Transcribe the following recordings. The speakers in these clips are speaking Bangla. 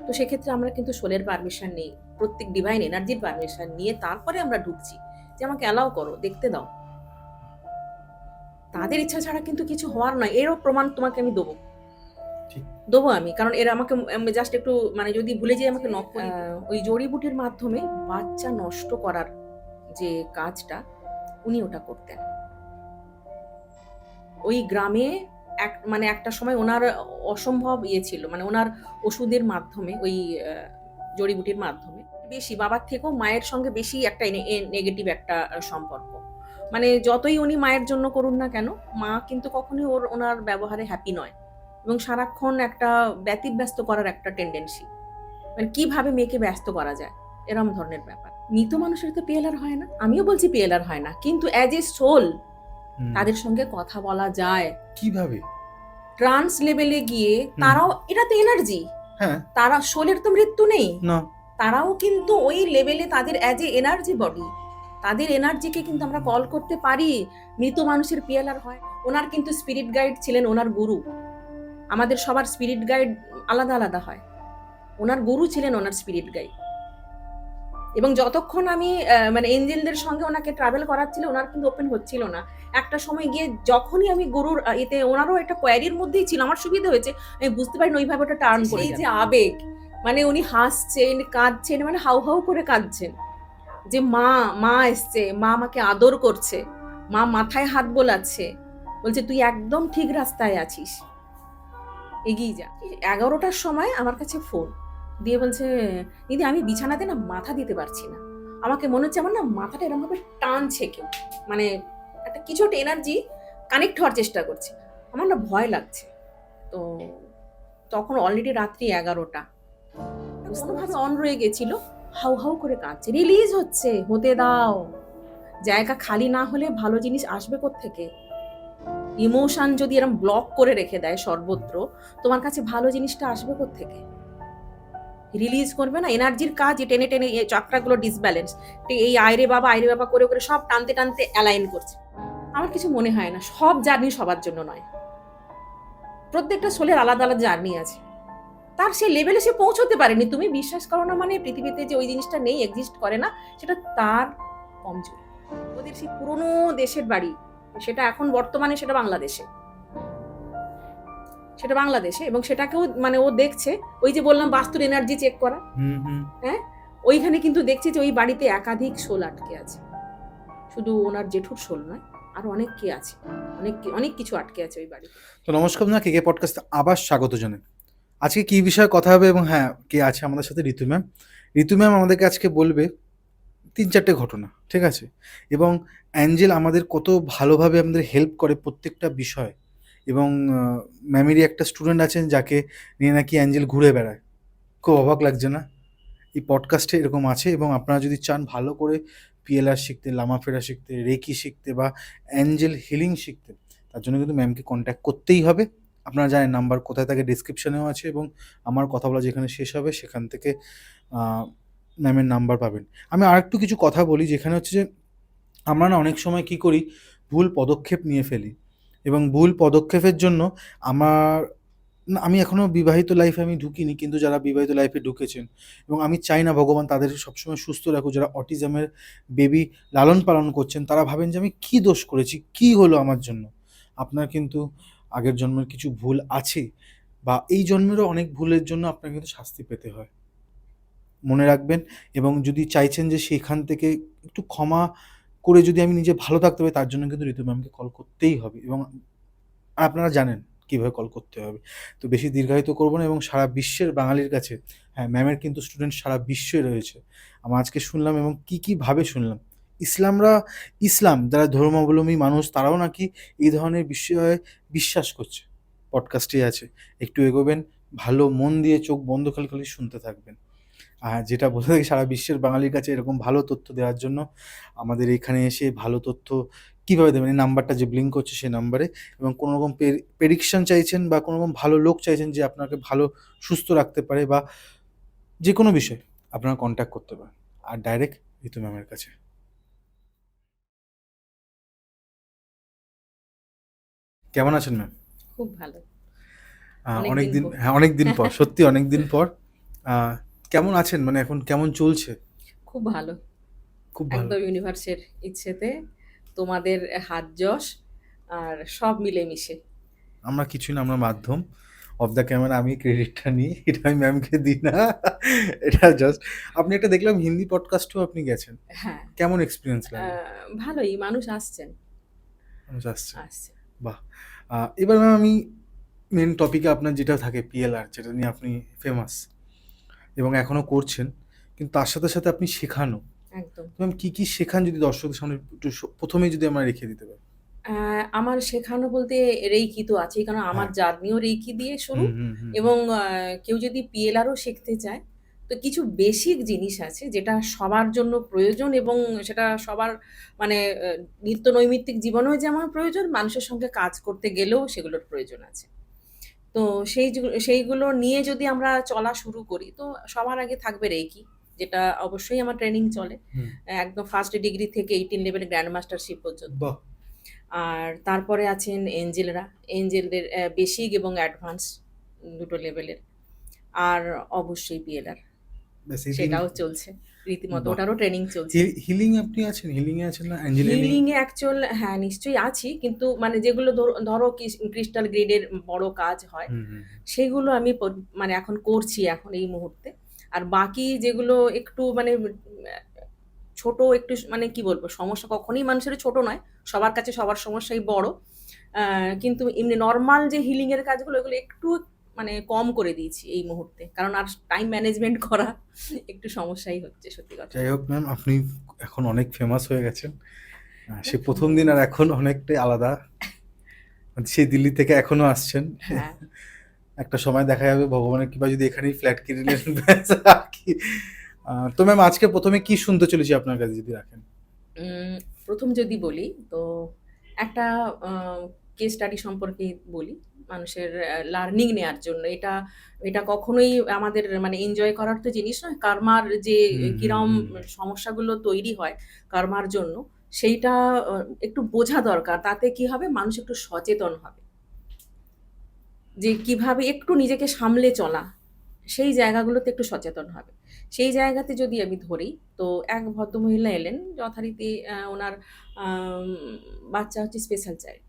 তো সেক্ষেত্রে আমরা কিন্তু সোলের পারমিশন নেই, প্রত্যেক ডিভাইন এনার্জির পারমিশন নিয়ে তারপরে আমরা ঢুকছি যে আমাকে অ্যালাউ করো, দেখতে দাও। তাদের ইচ্ছা ছাড়া কিন্তু কিছু হওয়ার নয়, এরও প্রমাণ তোমাকে আমি দেবো। ঠিক। দেবো আমি, কারণ এরা আমাকে জাস্ট একটু মানে যদি ভুলে যেয়ে আমাকে নক করে ওই জড়িবুটির মাধ্যমে বাচ্চা নষ্ট করার যে কাজটা উনি ওটা করতেন ওই গ্রামে। মানে একটা সময় ওনার অসম্ভব ছিল, মানে ওনার ওষুধের মাধ্যমে ওই জড়িবুটির মাধ্যমে বেশি বাবার থেকেও মায়ের সঙ্গে বেশি একটা নেগেটিভ একটা সম্পর্ক। মানে যতই উনি মায়ের জন্য করুন না কেন, মা কিন্তু কখনোই ওনার ব্যবহারে হ্যাপি নয়, এবং সারাক্ষণ একটা ব্যতিব্যস্ত করার একটা টেন্ডেন্সি, মানে কিভাবে মেয়েকে ব্যস্ত করা যায় এরম ধরনের ব্যাপার। মৃত মানুষের তো পিএলআর হয় না, আমিও বলছি পিএলআর হয় না, কিন্তু অ্যাজ এ সোল তাদের সঙ্গে কথা বলা যায় কিভাবে? ট্রান্স লেভেলে গিয়ে তারাও, এটা তো এনার্জি। হ্যাঁ। তারা সোলের তো মৃত্যু নেই, না। তারাও কিন্তু ওই লেভেলে তাদের অ্যাজ এ এনার্জি বডি, তাদের এনার্জিকে কিন্তু আমরা কল করতে পারি। মৃত মানুষের পিএলআর হয়। ওনার কিন্তু স্পিরিট গাইড ছিলেন ওনার গুরু, আমাদের সবার স্পিরিট গাইড আলাদা আলাদা হয়, ওনার গুরু ছিলেন ওনার স্পিরিট গাইড। এবং যতক্ষণ আমি মানে এঞ্জেলদের সঙ্গে ওনাকে ট্রাভেল করাচ্ছিল, ওনার কিন্তু ওপেন হচ্ছিল না। একটা সময় গিয়ে যখনই আমি গুরুর এতে, ওনারও একটা কোয়ারির মধ্যেই ছিল, আমার সুবিধা হয়েছে, আমি বুঝতে পারিনি ওইভাবে ওটা টার্ন করে। এই যে আবেগ, মানে উনি হাসছেন, কাঁদছেন, মানে হাউ হাউ করে কাঁদছেন যে মা, মা এসছে, মা আমাকে আদর করছে, মা মাথায় হাত বোলাচ্ছে, বলছে তুই একদম ঠিক রাস্তায় আছিস, এগিয়ে যা। 11টার সময় আমার কাছে ফোন দিয়ে বলছে, দিদি আমি বিছানাতে না মাথা দিতে পারছি না, আমাকে মনে হচ্ছে আমার না মাথাটা এরকম ভাবে টানছে কেউ, মানে একটা কিছু একটা এনার্জি কানেক্ট হওয়ার চেষ্টা করছে, আমার না ভয় লাগছে। তো তখন অলরেডি রাত্রি 11টা, কোনোভাবে অন রয়ে গেছিল, হাউ হাউ করে কাঁদছে, রিলিজ হচ্ছে, হতে দাও। জায়গা খালি না হলে ভালো জিনিস আসবে কোত্থেকে? ইমোশন যদি এরকম ব্লক করে রেখে দেয় সর্বত্র, তোমার কাছে ভালো জিনিসটা আসবে কোত্থেকে? রিলিজ করবে না, এনার্জির কাজ টেনে টেনে চক্রাগুলো ডিসব্যালেন্স, এই আইরে বাবা করে করে সব টানতে টানতে অ্যালাইন করছে। আমার কিছু মনে হয় না, সব জার্নি সবার জন্য নয়, প্রত্যেকটা সোলের আলাদা আলাদা জার্নি আছে, তার সেই লেভেলে সে পৌঁছতে পারেনি, তুমি বিশ্বাস করো না, মানে পৃথিবীতে যে ওই জিনিসটা নেই, এক্সিস্ট করে না, সেটা তার কমজোরি। ওদের সেই পুরনো দেশের বাড়ি, সেটা এখন বর্তমানে সেটা বাংলাদেশে, সেটা বাংলাদেশে, এবং সেটাকেও মানে ও দেখছে, ওই যে বললাম বাস্তুর এনার্জি চেক করা, হ্যাঁ, ওইখানে কিন্তু দেখছে যে ওই বাড়িতে একাধিক সোল আটকে আছে, শুধু ওনার জেঠুর সোল নয়, আর অনেক কি আছে, অনেক অনেক কিছু আটকে আছে ওই বাড়িতে। তো নমস্কার না, কেকে পডকাস্টে আবার স্বাগত জানাই। আজকে কি বিষয়ে কথা হবে, এবং হ্যাঁ কে আছে আমাদের সাথে? ঋতু ম্যাম। ঋতু ম্যাম আমাদেরকে আজকে বলবে 3-4টে ঘটনা, ঠিক আছে? এবং অ্যাঞ্জেল আমাদের কত ভালোভাবে আমাদের হেল্প করে প্রত্যেকটা বিষয়। এবং ম্যামেরই একটা স্টুডেন্ট আছেন যাকে নিয়ে নাকি অ্যাঞ্জেল ঘুরে বেড়ায়। খুব অবাক লাগছে না? এই পডকাস্টে এরকম আছে, এবং আপনারা যদি চান ভালো করে পিএলআর শিখতে, লামাফেরা শিখতে, রেকি শিখতে বা অ্যাঞ্জেল হিলিং শিখতে, তার জন্য কিন্তু ম্যামকে কন্ট্যাক্ট করতেই হবে। আপনারা জানেন নাম্বার কোথায় থাকে, ডিসক্রিপশনেও আছে, এবং আমার কথা বলা যেখানে শেষ হবে সেখান থেকে ম্যামের নাম্বার পাবেন। আমি আরেকটু কিছু কথা বলি, যেখানে হচ্ছে যে আমরা না অনেক সময় কী করি, ভুল পদক্ষেপ নিয়ে ফেলি, এবং ভুল পদক্ষেপের জন্য আমার আমি এখনও বিবাহিত লাইফে আমি ঢুকিনি, কিন্তু যারা বিবাহিত লাইফে ঢুকেছেন, এবং আমি চাই না ভগবান তাদের সবসময় সুস্থ রাখুক, যারা অটিজমের বেবি লালন পালন করছেন, তারা ভাবেন যে আমি কী দোষ করেছি, কী হলো আমার জন্য। আপনার কিন্তু আগের জন্মের কিছু ভুল আছে, বা এই জন্মেরও অনেক ভুলের জন্য আপনার কিন্তু শাস্তি পেতে হয়, মনে রাখবেন। এবং যদি চাইছেন যে সেখান থেকে একটু ক্ষমা করে যদি আমি নিজে ভালো থাকতে পারি, তার জন্য কিন্তু ঋতু ম্যামকে কল করতেই হবে, এবং আপনারা জানেন কীভাবে কল করতে হবে। তো বেশি দীর্ঘায়িত করব না, এবং সারা বিশ্বের বাঙালির কাছে, হ্যাঁ ম্যামের কিন্তু স্টুডেন্ট সারা বিশ্বে রয়েছে। আমরা আজকে শুনলাম, এবং কীভাবে শুনলাম, ইসলাম যারা ধর্মাবলম্বী মানুষ, তারাও নাকি এই ধরনের বিষয়ে বিশ্বাস করছে। পডকাস্টেই আছে, একটু এগোবেন, ভালো মন দিয়ে চোখ বন্ধ খালি খালি শুনতে থাকবেন। আর যেটা বলে থাকি, সারা বিশ্বের বাঙালির কাছে এরকম ভালো তথ্য দেওয়ার জন্য আমাদের এখানে এসে ভালো তথ্য কীভাবে দেবেন, এই নাম্বারটা যে ব্লিঙ্ক করছে সেই নাম্বারে। এবং কোনো রকম প্রেডিকশন চাইছেন, বা কোনো রকম ভালো লোক চাইছেন যে আপনাকে ভালো সুস্থ রাখতে পারে, বা যে কোনো বিষয়, আপনারা কন্ট্যাক্ট করতে পারেন, আর ডাইরেক্ট ঋতু ম্যামের কাছে। কেমন আছেন ম্যাম? খুব ভালো। অনেক দিন, হ্যাঁ অনেক দিন পর, সত্যি অনেক দিন পর। আহ, কেমন আছেন, মানে এখন কেমন চলছে? খুব ভালো। খুব ভালো। একদম ইউনিভার্সের ইচ্ছেতে তোমাদের হাত যশ আর সব মিলেমিশে। আমরা কিছুই না, আমরা মাধ্যম। অফ দ্য ক্যামেরা আমি ক্রেডিটটা নিই, এটা আমি ম্যামকে দিই না। এটা জাস্ট, আপনি একটা দেখলাম হিন্দি পডকাস্টেও আপনি গেছেন, হ্যাঁ, কেমন এক্সপিরিয়েন্স লাগলো? ভালোই, মানুষ আসছেন। মানুষ আসছে, আসছে। বাহ। এবার ম্যাম আমি মেন টপিকে, আপনার যেটা থাকে পিএলআর, যেটা নিয়ে আপনি ফেমাস এবং এখনো করছেন, কিন্তু তার সাথে সাথে আপনি শেখানো। একদম। ম্যাম কি কি শেখান, যদি দর্শকদের সামনে একটু প্রথমেই যদি আমরা রেখে দিতে পারি। আমার শেখানো বলতে রেইকি তো আছেই, কারণ আমার হ্যাঁ। জার্নিও রেইকি দিয়ে শুরু। হুম হুম হুম হুম। এবং কেউ যদি পিএলআরও শিখতে চায়, তো কিছু বেসিক জিনিস আছে যেটা সবার জন্য প্রয়োজন, এবং সেটা সবার মানে নিত্য নৈমিত্তিক জীবনেও যেমন প্রয়োজন, মানুষের সঙ্গে কাজ করতে গেলেও সেগুলোর প্রয়োজন আছে। তো সেইগুলো নিয়ে যদি আমরা চলা শুরু করি, তো সবার আগে থাকবে রেইকি, যেটা অবশ্যই আমার ট্রেনিং চলে। হুম। একদম ফার্স্ট ডিগ্রি থেকে 18 লেভেল গ্র্যান্ড মাস্টারশিপ পর্যন্ত। বাহ। আর তারপরে আছেন এঞ্জেলরা, এঞ্জেলদের বেসিক এবং অ্যাডভান্স দুটো লেভেলের। আর অবশ্যই পিএলআর, ব্যাস এই তিন। সেটাও চলছে রীতিমতো, বাহ। ওটারও ট্রেনিং চলছে। হিলিং আপনি আছেন, হিলিং এ আছেন না, অ্যাঞ্জেল হিলিং? হিলিং এ অ্যাকচুয়াল, হ্যাঁ নিশ্চয়ই আছি, কিন্তু মানে যেগুলো ধরো ক্রিস্টাল গ্রিডের বড় কাজ হয়, হুম হুম। সেগুলো আমি মানে এখন করছি এখন এই মুহূর্তে। আর বাকি যেগুলো একটু মানে ছোট একটু, মানে কি বলবো, সমস্যা কখনোই মানুষের ছোট নয়, সবার কাছে সবার সমস্যাই বড়। কিন্তু এমনি নর্মাল যে হিলিং এর কাজগুলো, এগুলো একটু মানে কম করে দিয়েছি এই মুহূর্তে, কারণ আর টাইম ম্যানেজমেন্ট করা একটু সমস্যাই হচ্ছে, সত্যি কথা। যাই হোক ম্যাম, আপনি এখন অনেক ফেমাস হয়ে গেছেন। সে প্রথম দিন আর এখন অনেকটাই আলাদা। সেই দিল্লি থেকে এখনো আসছেন। হ্যাঁ। একটা সময় দেখা যাবে ভগবানের কৃপা যদি এখানেই ফ্ল্যাট কিনে নেন, ব্যাস আর কি। তো ম্যাম আজকে প্রথমে কি শুনতে চলেছি আপনার কাছে, যদি রাখেন। উম, প্রথম যদি বলি, তো একটা কেস স্টাডি সম্পর্কে বলি, মানুষের লার্নিং নেয়ার জন্য। এটা এটা কখনোই আমাদের মানে এনজয় করার তো জিনিস নয়, কার্মার যে হুম হুম কিরম হুম। সমস্যাগুলো তৈরি হয় কার্মার জন্য, সেইটা একটু বোঝা দরকার। তাতে কি হবে, মানুষ একটু সচেতন হবে যে কিভাবে একটু নিজেকে সামলে চলা, সেই জায়গাগুলোতে একটু সচেতন হবে। সেই জায়গাতে যদি আমি ধরি, তো এক ভদ্রমহিলা এলেন যথারীতি, ওনার আম বাচ্চা হচ্ছে স্পেশাল চাইল্ড,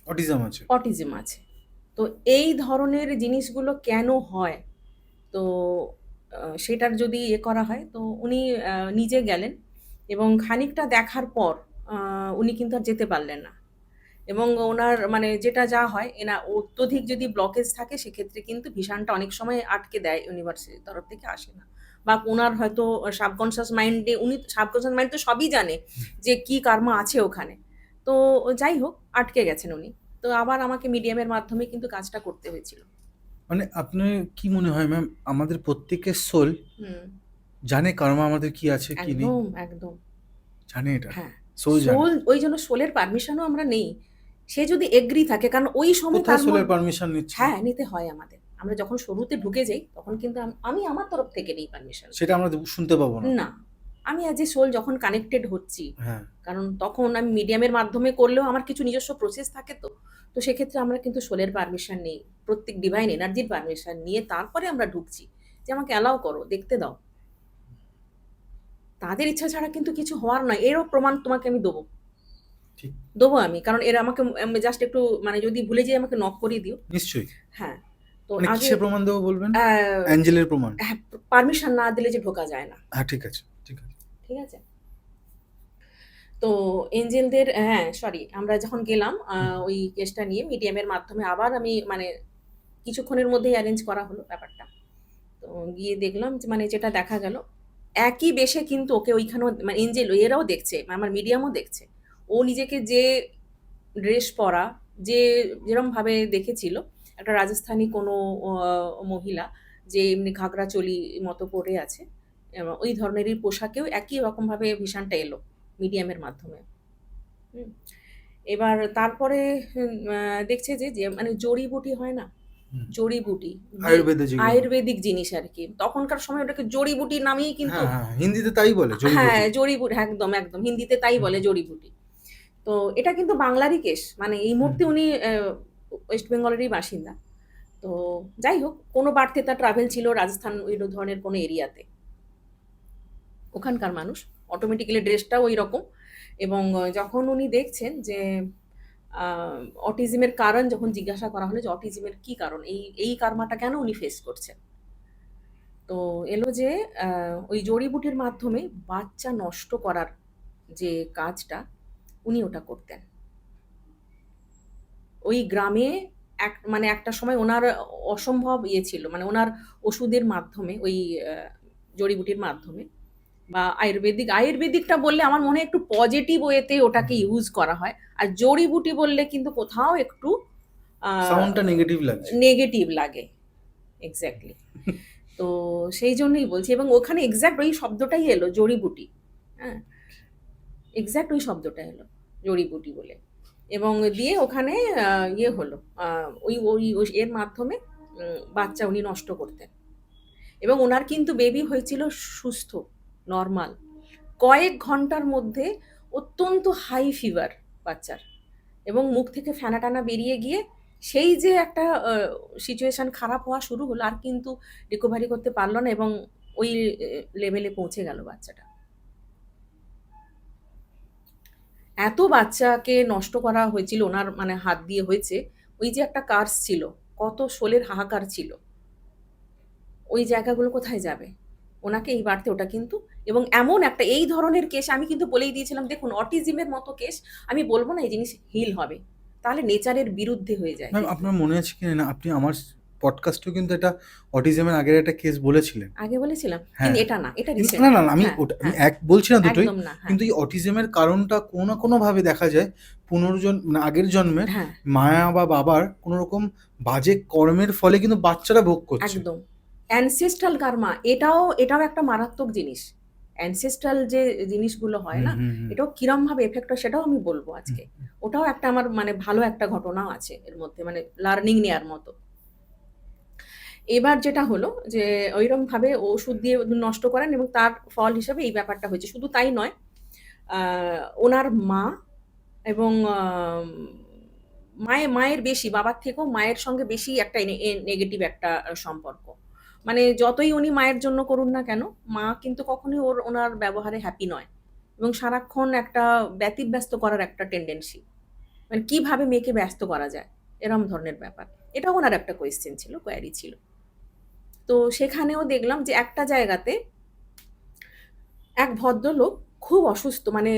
অটিজম আছে। অটিজম আছে। তো এই ধরনের জিনিসগুলো কেন হয়? তো সেটার যদি করা হয়, তো উনি নিজে গেলেন, এবং খানিকটা দেখার পর উনি কিন্তু আর যেতে পারলেন না। এবং ওনার মানে যেটা যা হয়, অত্যধিক যদি ব্লকেজ থাকে, সেক্ষেত্রে কিন্তু ভিসানটা অনেক সময় আটকে দেয়, ইউনিভার্সিটির তরফ থেকে আসে না। বা ওনার হয়তো সাবকনশিয়াস মাইন্ডে, উনি সাবকনশিয়াস মাইন্ড তো সবই জানে যে কি কর্ম আছে ওখানে। তো যাই হোক, আটকে গেছেন উনি। তো আবার আমাকে মিডিয়ামের মাধ্যমে কিন্তু কাজটা করতে হয়েছিল। মানে আপনার কি মনে হয় ম্যাম, আমাদের প্রত্যেকের সোল হুম। জানে কর্মা আমাদের কি আছে কি নেই? একদম, একদম। জানে এটা, হ্যাঁ, সোল জানে। সোল, ওই জন্য সোলের পারমিশনও আমরা নেই। সে যদি এগ্রি থাকে, কারণ ওই সময় কোথায় তার সোলের পারমিশন নিচ্ছেন? হ্যাঁ, নিতে হয় আমাদের। আমরা যখন শুরুতে ঢুকে যাই, তখন কিন্তু আমি আমার তরফ থেকে নেই পারমিশন। সেটা আমরা শুনতে পাবো না। না, আমি অ্যাজ এ সোল যখন কানেক্টেড হচ্ছি, হ্যাঁ। কারণ তখন আমি মিডিয়ামের মাধ্যমে করলেও আমার কিছু নিজস্ব প্রসেস থাকে তো। তো সেক্ষেত্রে আমরা কিন্তু সোলের পারমিশন নেই। প্রত্যেক ডিভাইন এনার্জির পারমিশন নিয়ে তারপরে আমরা ঢুকছি, যে আমাকে অ্যালাও করো, দেখতে দাও। তাদের ইচ্ছা ছাড়া কিন্তু কিছু হওয়ার নয়। এরও প্রমাণ তোমাকে আমি দেবো। ঠিক। দেবো আমি। কারণ এরা আমাকে জাস্ট একটু মানে যদি ভুলে যাই, আমাকে নক করিয়ে দিও। নিশ্চয়ই। হ্যাঁ। তো মানে আগে কিসের প্রমাণ দেবো বলবেন? অ্যা অ্যাঞ্জেলের প্রমাণ? হ্যাঁ, পারমিশন না দিলে যে ঢোকা যায় না। হ্যাঁ, ঠিক আছে, ঠিক আছে। ঠিক আছে? তো এঞ্জেলদের, হ্যাঁ, সরি, আমরা যখন গেলাম হুম। ওই কেসটা নিয়ে মিডিয়ামের মাধ্যমে, আবার আমি মানে কিছুক্ষণের মধ্যেই অ্যারেঞ্জ করা হলো ব্যাপারটা। তো গিয়ে দেখলাম যে মানে যেটা দেখা গেল, একই বেশে কিন্তু ওকে ওইখানেও মানে এঞ্জেল এরাও দেখছে, আমার মিডিয়ামও দেখছে। ও নিজেকে যে ড্রেস পরা, যে যেরমভাবে দেখেছিল, একটা রাজস্থানী কোনো মহিলা যে এমনি ঘাগরা চলি মতো পরে আছে, ওই ধরনেরই পোশাকেও একই রকমভাবে ভিশনটা এলো মিডিয়ামের মাধ্যমে। হুম। এবার তারপরে দেখছে যে যে মানে জড়িবুটি হয় না? হুম। জড়িবুটি দিয়ে আয়ুর্বেদে যেগুলো বলে। আয়ুর্বেদিক জিনিস আরকি। তখনকার সময় ওটাকে জড়িবুটি নামেই কিন্তু, হ্যাঁ হ্যাঁ, হিন্দিতে তাই বলে, হ্যাঁ, জড়িবুটি। জড়িবুটি, একদম, একদম। হিন্দিতে তাই হুম। বলে, জড়িবুটি। তো এটা কিন্তু বাংলারই কেস। মানে এই মুহূর্তে উনি ওয়েস্ট বেঙ্গলেরই বাসিন্দা। তো যাই হোক, কোনো বার্থে তার ট্রাভেল ছিল রাজস্থান ওই ধরনের কোনো এরিয়াতে। ওখানকার মানুষ অটোমেটিক্যালি ড্রেসটাও ওই রকম। এবং যখন উনি দেখছেন যে অটিজমের কারণ যখন জিজ্ঞাসা করা হলো যে অটিজমের কি কারণ, এই কার্মাটা কেন উনি ফেস করছেন, তো এলো যে ওই জড়িবুটির মাধ্যমে বাচ্চা নষ্ট করার যে কাজটা উনি ওটা করতেন ওই গ্রামে। মানে একটা সময় ওনার অসম্ভব ইয়ে ছিল, মানে ওনার ওষুধের মাধ্যমে ওই জড়িবুটির মাধ্যমে বা আয়ুর্বেদিকটা বললে আমার মনে হয় একটু পজিটিভ ওয়েতে ওটাকে ইউজ করা হয়, আর জড়িবুটি বললে কিন্তু কোথাও একটু সাউন্ডটা নেগেটিভ লাগছে। নেগেটিভ লাগে। এক্স্যাক্টলি। তো সেই জন্যই বলছি, এবং ওখানে এক্স্যাক্ট ওই শব্দটাই এলো, জড়িবুটি। হ্যাঁ, এক্স্যাক্ট ওই শব্দটা এলো, জড়িবুটি বলে। এবং দিয়ে ওখানে ইয়ে হলো, ওই এর মাধ্যমে বাচ্চা উনি নষ্ট করতেন। এবং ওনার কিন্তু বেবি হয়েছিল সুস্থ, নর্মাল। কয়েক ঘন্টার মধ্যে অত্যন্ত হাই ফিভার বাচ্চার, এবং মুখ থেকে ফেনা টানা বেরিয়ে গিয়ে সেই যে একটা সিচুয়েশন খারাপ হওয়া শুরু হলো, আর কিন্তু রিকভারি করতে পারলো না, এবং ওই লেভেলে পৌঁছে গেল বাচ্চাটা। এত বাচ্চাকে নষ্ট করা হয়েছিল ওনার মানে হাত দিয়ে হয়েছে। ওই যে একটা কার্স ছিল, কত শোলের হাহাকার ছিল, ওই জায়গাগুলো কোথায় যাবে? ওনাকে এই বাড়তে ওটা কিন্তু, এবং এমন একটা এই ধরনের কেস আমি কিন্তু বলেই দিয়েছিলাম, দেখুন অটিজমের মতো কেস আমি বলবো না এই জিনিস হিল হবে, তাহলে নেচারের বিরুদ্ধে হয়ে যায় ম্যাম, কিন্তু। আপনার মনে আছে কি না, আপনি আমার পডকাস্টেও কিন্তু এটা অটিজমের আগের একটা কেস বলেছিলেন। আগে বলেছিলাম, হ্যাঁ, কিন্তু এটা না, এটা কিন্তু রিসেন্ট। না না না, আমি হ্যাঁ, ওটা আমি হ্যাঁ, এক বলছি না দুটোই, একদম না। হ্যাঁ, কিন্তু এই অটিজমের কারণটা কোনো না কোনোভাবে দেখা যায় মানে আগের জন্মের হ্যাঁ, মায়া বা বাবার কোনো রকম বাজে কর্মের ফলে কিন্তু বাচ্চারা ভোগ করছে। একদম। অ্যানসেস্ট্রাল কার্মা, এটাও একটা মারাত্মক জিনিস। অ্যানসেস্ট্রাল যে জিনিসগুলো হয় হুম না, হুম হুম এটাও কিরমভাবে এফেক্ট হয় সেটাও আমি বলবো হুম। আজকে। ওটাও একটা আমার মানে ভালো একটা ঘটনাও আছে এর মধ্যে, মানে লার্নিং নেয়ার মতো। এবার যেটা হলো যে ঐরমভাবে ওষুধ দিয়ে নষ্ট করেন, এবং তার ফল হিসেবে এই ব্যাপারটা হয়েছে। শুধু তাই নয়, ওনার মা এবং মায়ের বেশি, বাবার থেকেও মায়ের সঙ্গে বেশি একটা নেগেটিভ একটা সম্পর্ক। মানে যতই উনি মায়ের জন্য করুন না কেন, মা কিন্তু কখনোই ওনার ব্যবহারে হ্যাপি নয়, এবং সারাক্ষণ একটা ব্যতিব্যস্ত করার একটা টেন্ডেন্সি, মানে কিভাবে মেয়েকে ব্যস্ত করা যায়, এরম ধরনের ব্যাপার। এটাও ওনার একটা কোয়েশ্চেন ছিল, কোয়ারি ছিল। তো সেখানেও দেখলাম যে একটা জায়গাতে এক ভদ্রলোক খুব অসুস্থ, মানে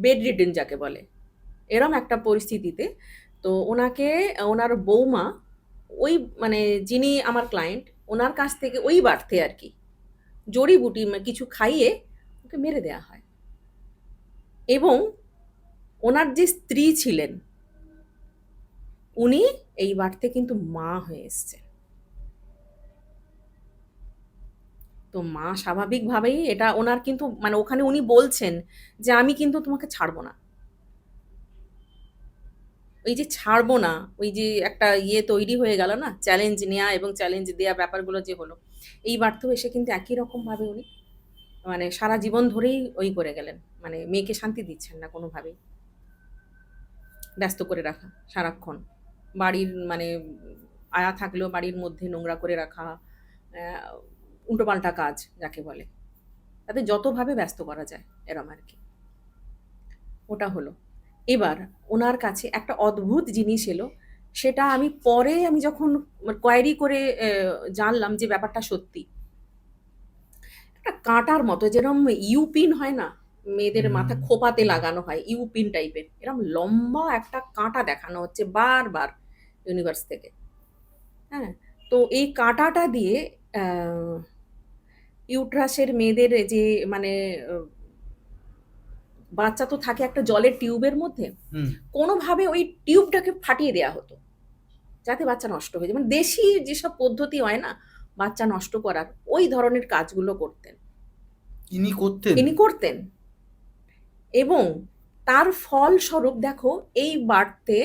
বেড রিডেন যাকে বলে, এরম একটা পরিস্থিতিতে। তো ওনাকে ওনার বৌমা, ওই মানে যিনি আমার ক্লায়েন্ট, ওনার কাছ থেকে ওই বার্থে আর কি জড়িবুটি কিছু খাইয়ে ওকে মেরে দেয়া হয়। এবং ওনার যে স্ত্রী ছিলেন, উনি এই বার্থে কিন্তু মা হয়ে এসছেন। তো মা স্বাভাবিকভাবেই এটা ওনার কিন্তু মানে ওখানে উনি বলছেন যে আমি কিন্তু তোমাকে ছাড়বো না। ওই যে ছাড়বো না, ওই যে একটা ইয়ে তৈরি হয়ে গেল না, চ্যালেঞ্জ নেয়া এবং চ্যালেঞ্জ দেয়া ব্যাপারগুলো যে হলো, এইবার তো এসে কিন্তু একই রকমভাবে উনি মানে সারা জীবন ধরেই ওই করে গেলেন। মানে মেয়েকে শান্তি দিচ্ছেন না কোনোভাবেই। ব্যস্ত করে রাখা সারাক্ষণ। বাড়ির মানে আয়া থাকলেও বাড়ির মধ্যে নোংরা করে রাখা, উল্টোপাল্টা কাজ যাকে বলে। তাতে যতভাবে ব্যস্ত করা যায় এরম আরকি। ওটা হলো। এবার ওনার কাছে একটা অদ্ভুত জিনিস এলো। সেটা আমি পরে আমি যখন কোয়েরি করে জানলাম যে ব্যাপারটা সত্যি। একটা কাঁটার মতো যেরম ইউপিন হয় না? মেয়েদের মাথা হুম। খোঁপাতে লাগানো হয় ইউপিন টাইপের। এরম লম্বা একটা কাঁটা দেখানো হচ্ছে বারবার ইউনিভার্স থেকে। হ্যাঁ? তো এই কাঁটাটা দিয়ে অ্যা ইউট্রাসের মেয়েদের যে মানে অ বাচ্চা তো থাকে একটা জলের টিউবের মধ্যে। হুম। কোনোভাবে ওই টিউবটাকে ফাটিয়ে দেয়া হতো। যাতে বাচ্চা নষ্ট হয়ে যায়। মানে দেশি যেসব পদ্ধতি হয় না বাচ্চা নষ্ট করার, ওই ধরনের কাজগুলো করতেন। ইনি করতেন? ইনি করতেন, এবং তার ফলস্বরূপ দেখো এই বার্থে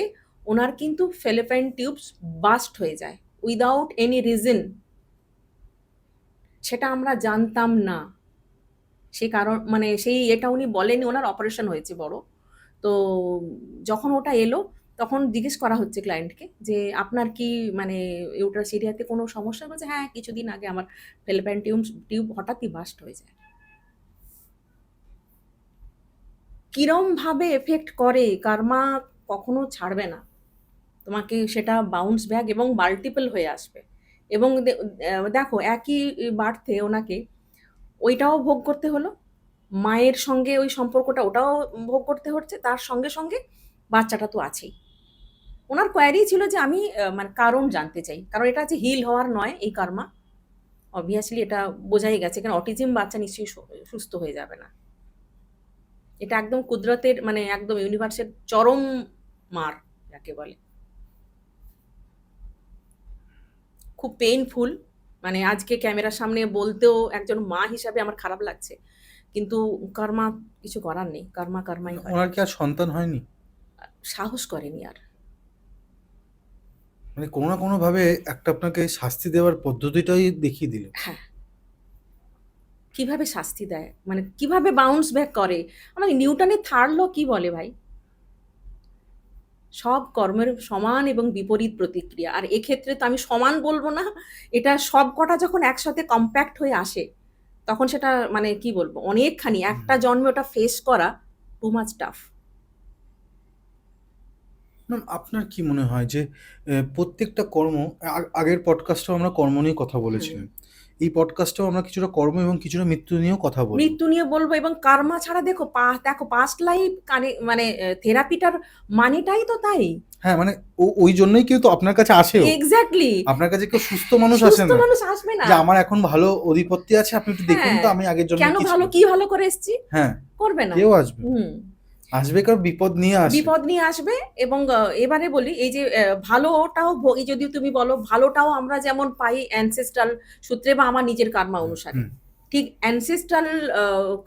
ওনার কিন্তু ফেলোপিয়ান টিউবস বার্স্ট হয়ে যায় উইথআউট এনি রিজন। সেটা আমরা জানতাম না। সে কারণ মানে এটা উনি বলেননি, ওনার অপারেশন হয়েছে বড়। তো যখন ওটা এলো, তখন জিজ্ঞেস করা হচ্ছে ক্লায়েন্টকে যে আপনার কি মানে ইউটারাস এরিয়াতে কোনো সমস্যা? বলছে হ্যাঁ কিছুদিন আগে আমার ফেলোপিয়ান টিউব হঠাৎই বাস্ট হয়ে যায়। কিরম ভাবে এফেক্ট করে কার্মা কখনো ছাড়বে না, তোমাকে সেটা বাউন্স ব্যাক এবং মাল্টিপল হয়ে আসবে। এবং দেখো একই বার্থে ওনাকে ওইটাও ভোগ করতে হলো, মায়ের সঙ্গে ওই সম্পর্কটা ওটাও ভোগ করতে হচ্ছে, তার সঙ্গে সঙ্গে বাচ্চাটা তো আছেই। ওনার কোয়ারি ছিল যে আমি মানে কারণ জানতে চাই, কারণ এটা যে হিল হওয়ার নয় এই কার্মা, অবভিয়াসলি এটা বোঝাই গেছে, কারণ অটিজম বাচ্চা নিশ্চয়ই সুস্থ হয়ে যাবে না। এটা একদম কুদরতের মানে একদম ইউনিভার্সের চরম মার যাকে বলে। খুব পেইনফুল, মানে আজকে ক্যামেরার সামনে বলতেও একজন মা হিসাবে আমার খারাপ লাগছে, কিন্তু কর্মা কিছু করার নেই, কর্মাই হয়। ওনার কি আর সন্তান হয়নি? সাহস করেনি আর। মানে কোনো না কোনো ভাবে একটা আপনাকে শাস্তি দেওয়ার পদ্ধতিটাই দেখিয়ে দিল। হ্যাঁ, কিভাবে শাস্তি দেয়, মানে কিভাবে বাউন্স ব্যাক করে। আমাকে নিউটনের থার্ড ল কি বলে ভাই? সব কর্মের সমান এবং বিপরীত প্রতিক্রিয়া। আর এক্ষেত্রে তো আমি সমান বলবো না, এটা সব কটা যখন একসাথে কম্প্যাক্ট হয়ে আসে তখন সেটা মানে কি বলবো অনেকখানি, একটা জন্মে ওটা ফেস করা টু মাচ টাফ। ম্যাম আপনার কি মনে হয় যে প্রত্যেকটা কর্ম, আগের পডকাস্টেও আমরা কর্ম নিয়ে কথা বলেছিলাম, এই পডকাস্টেও আমরা কিছুটা কর্ম এবং কিছুটা মৃত্যু নিয়েও কথা বলবো। মৃত্যু নিয়ে বলবো এবং কার্মা ছাড়া দেখো দেখো পাস্ট লাইফ মানে থেরাপিটার মানেটাই তো তাই। হ্যাঁ মানে ওই জন্যই কেউ তো আপনার কাছে আসেও। এক্স্যাক্টলি, আপনার কাছে কেউ সুস্থ মানুষ আসে সুস্থ না মানুষ আসবে না যে আমার এখন ভালো অধিপত্তি আছে, আপনি একটু দেখুন তো আমি আগের জন্য কেন ভালো কি ভালো করে এসেছি, হ্যাঁ করবে না। কেউ আসবে আসবে কারণ বিপদ নিয়ে আসবে, বিপদ নিয়ে আসবে। এবং এবারে বলি এই যে ভালোটাও এই যদি তুমি বলো ভালোটাও আমরা যেমন পাই অ্যানসেস্ট্রাল সূত্রে বা আমার নিজের কার্মা অনুসারে, ঠিক অ্যানসেস্ট্রাল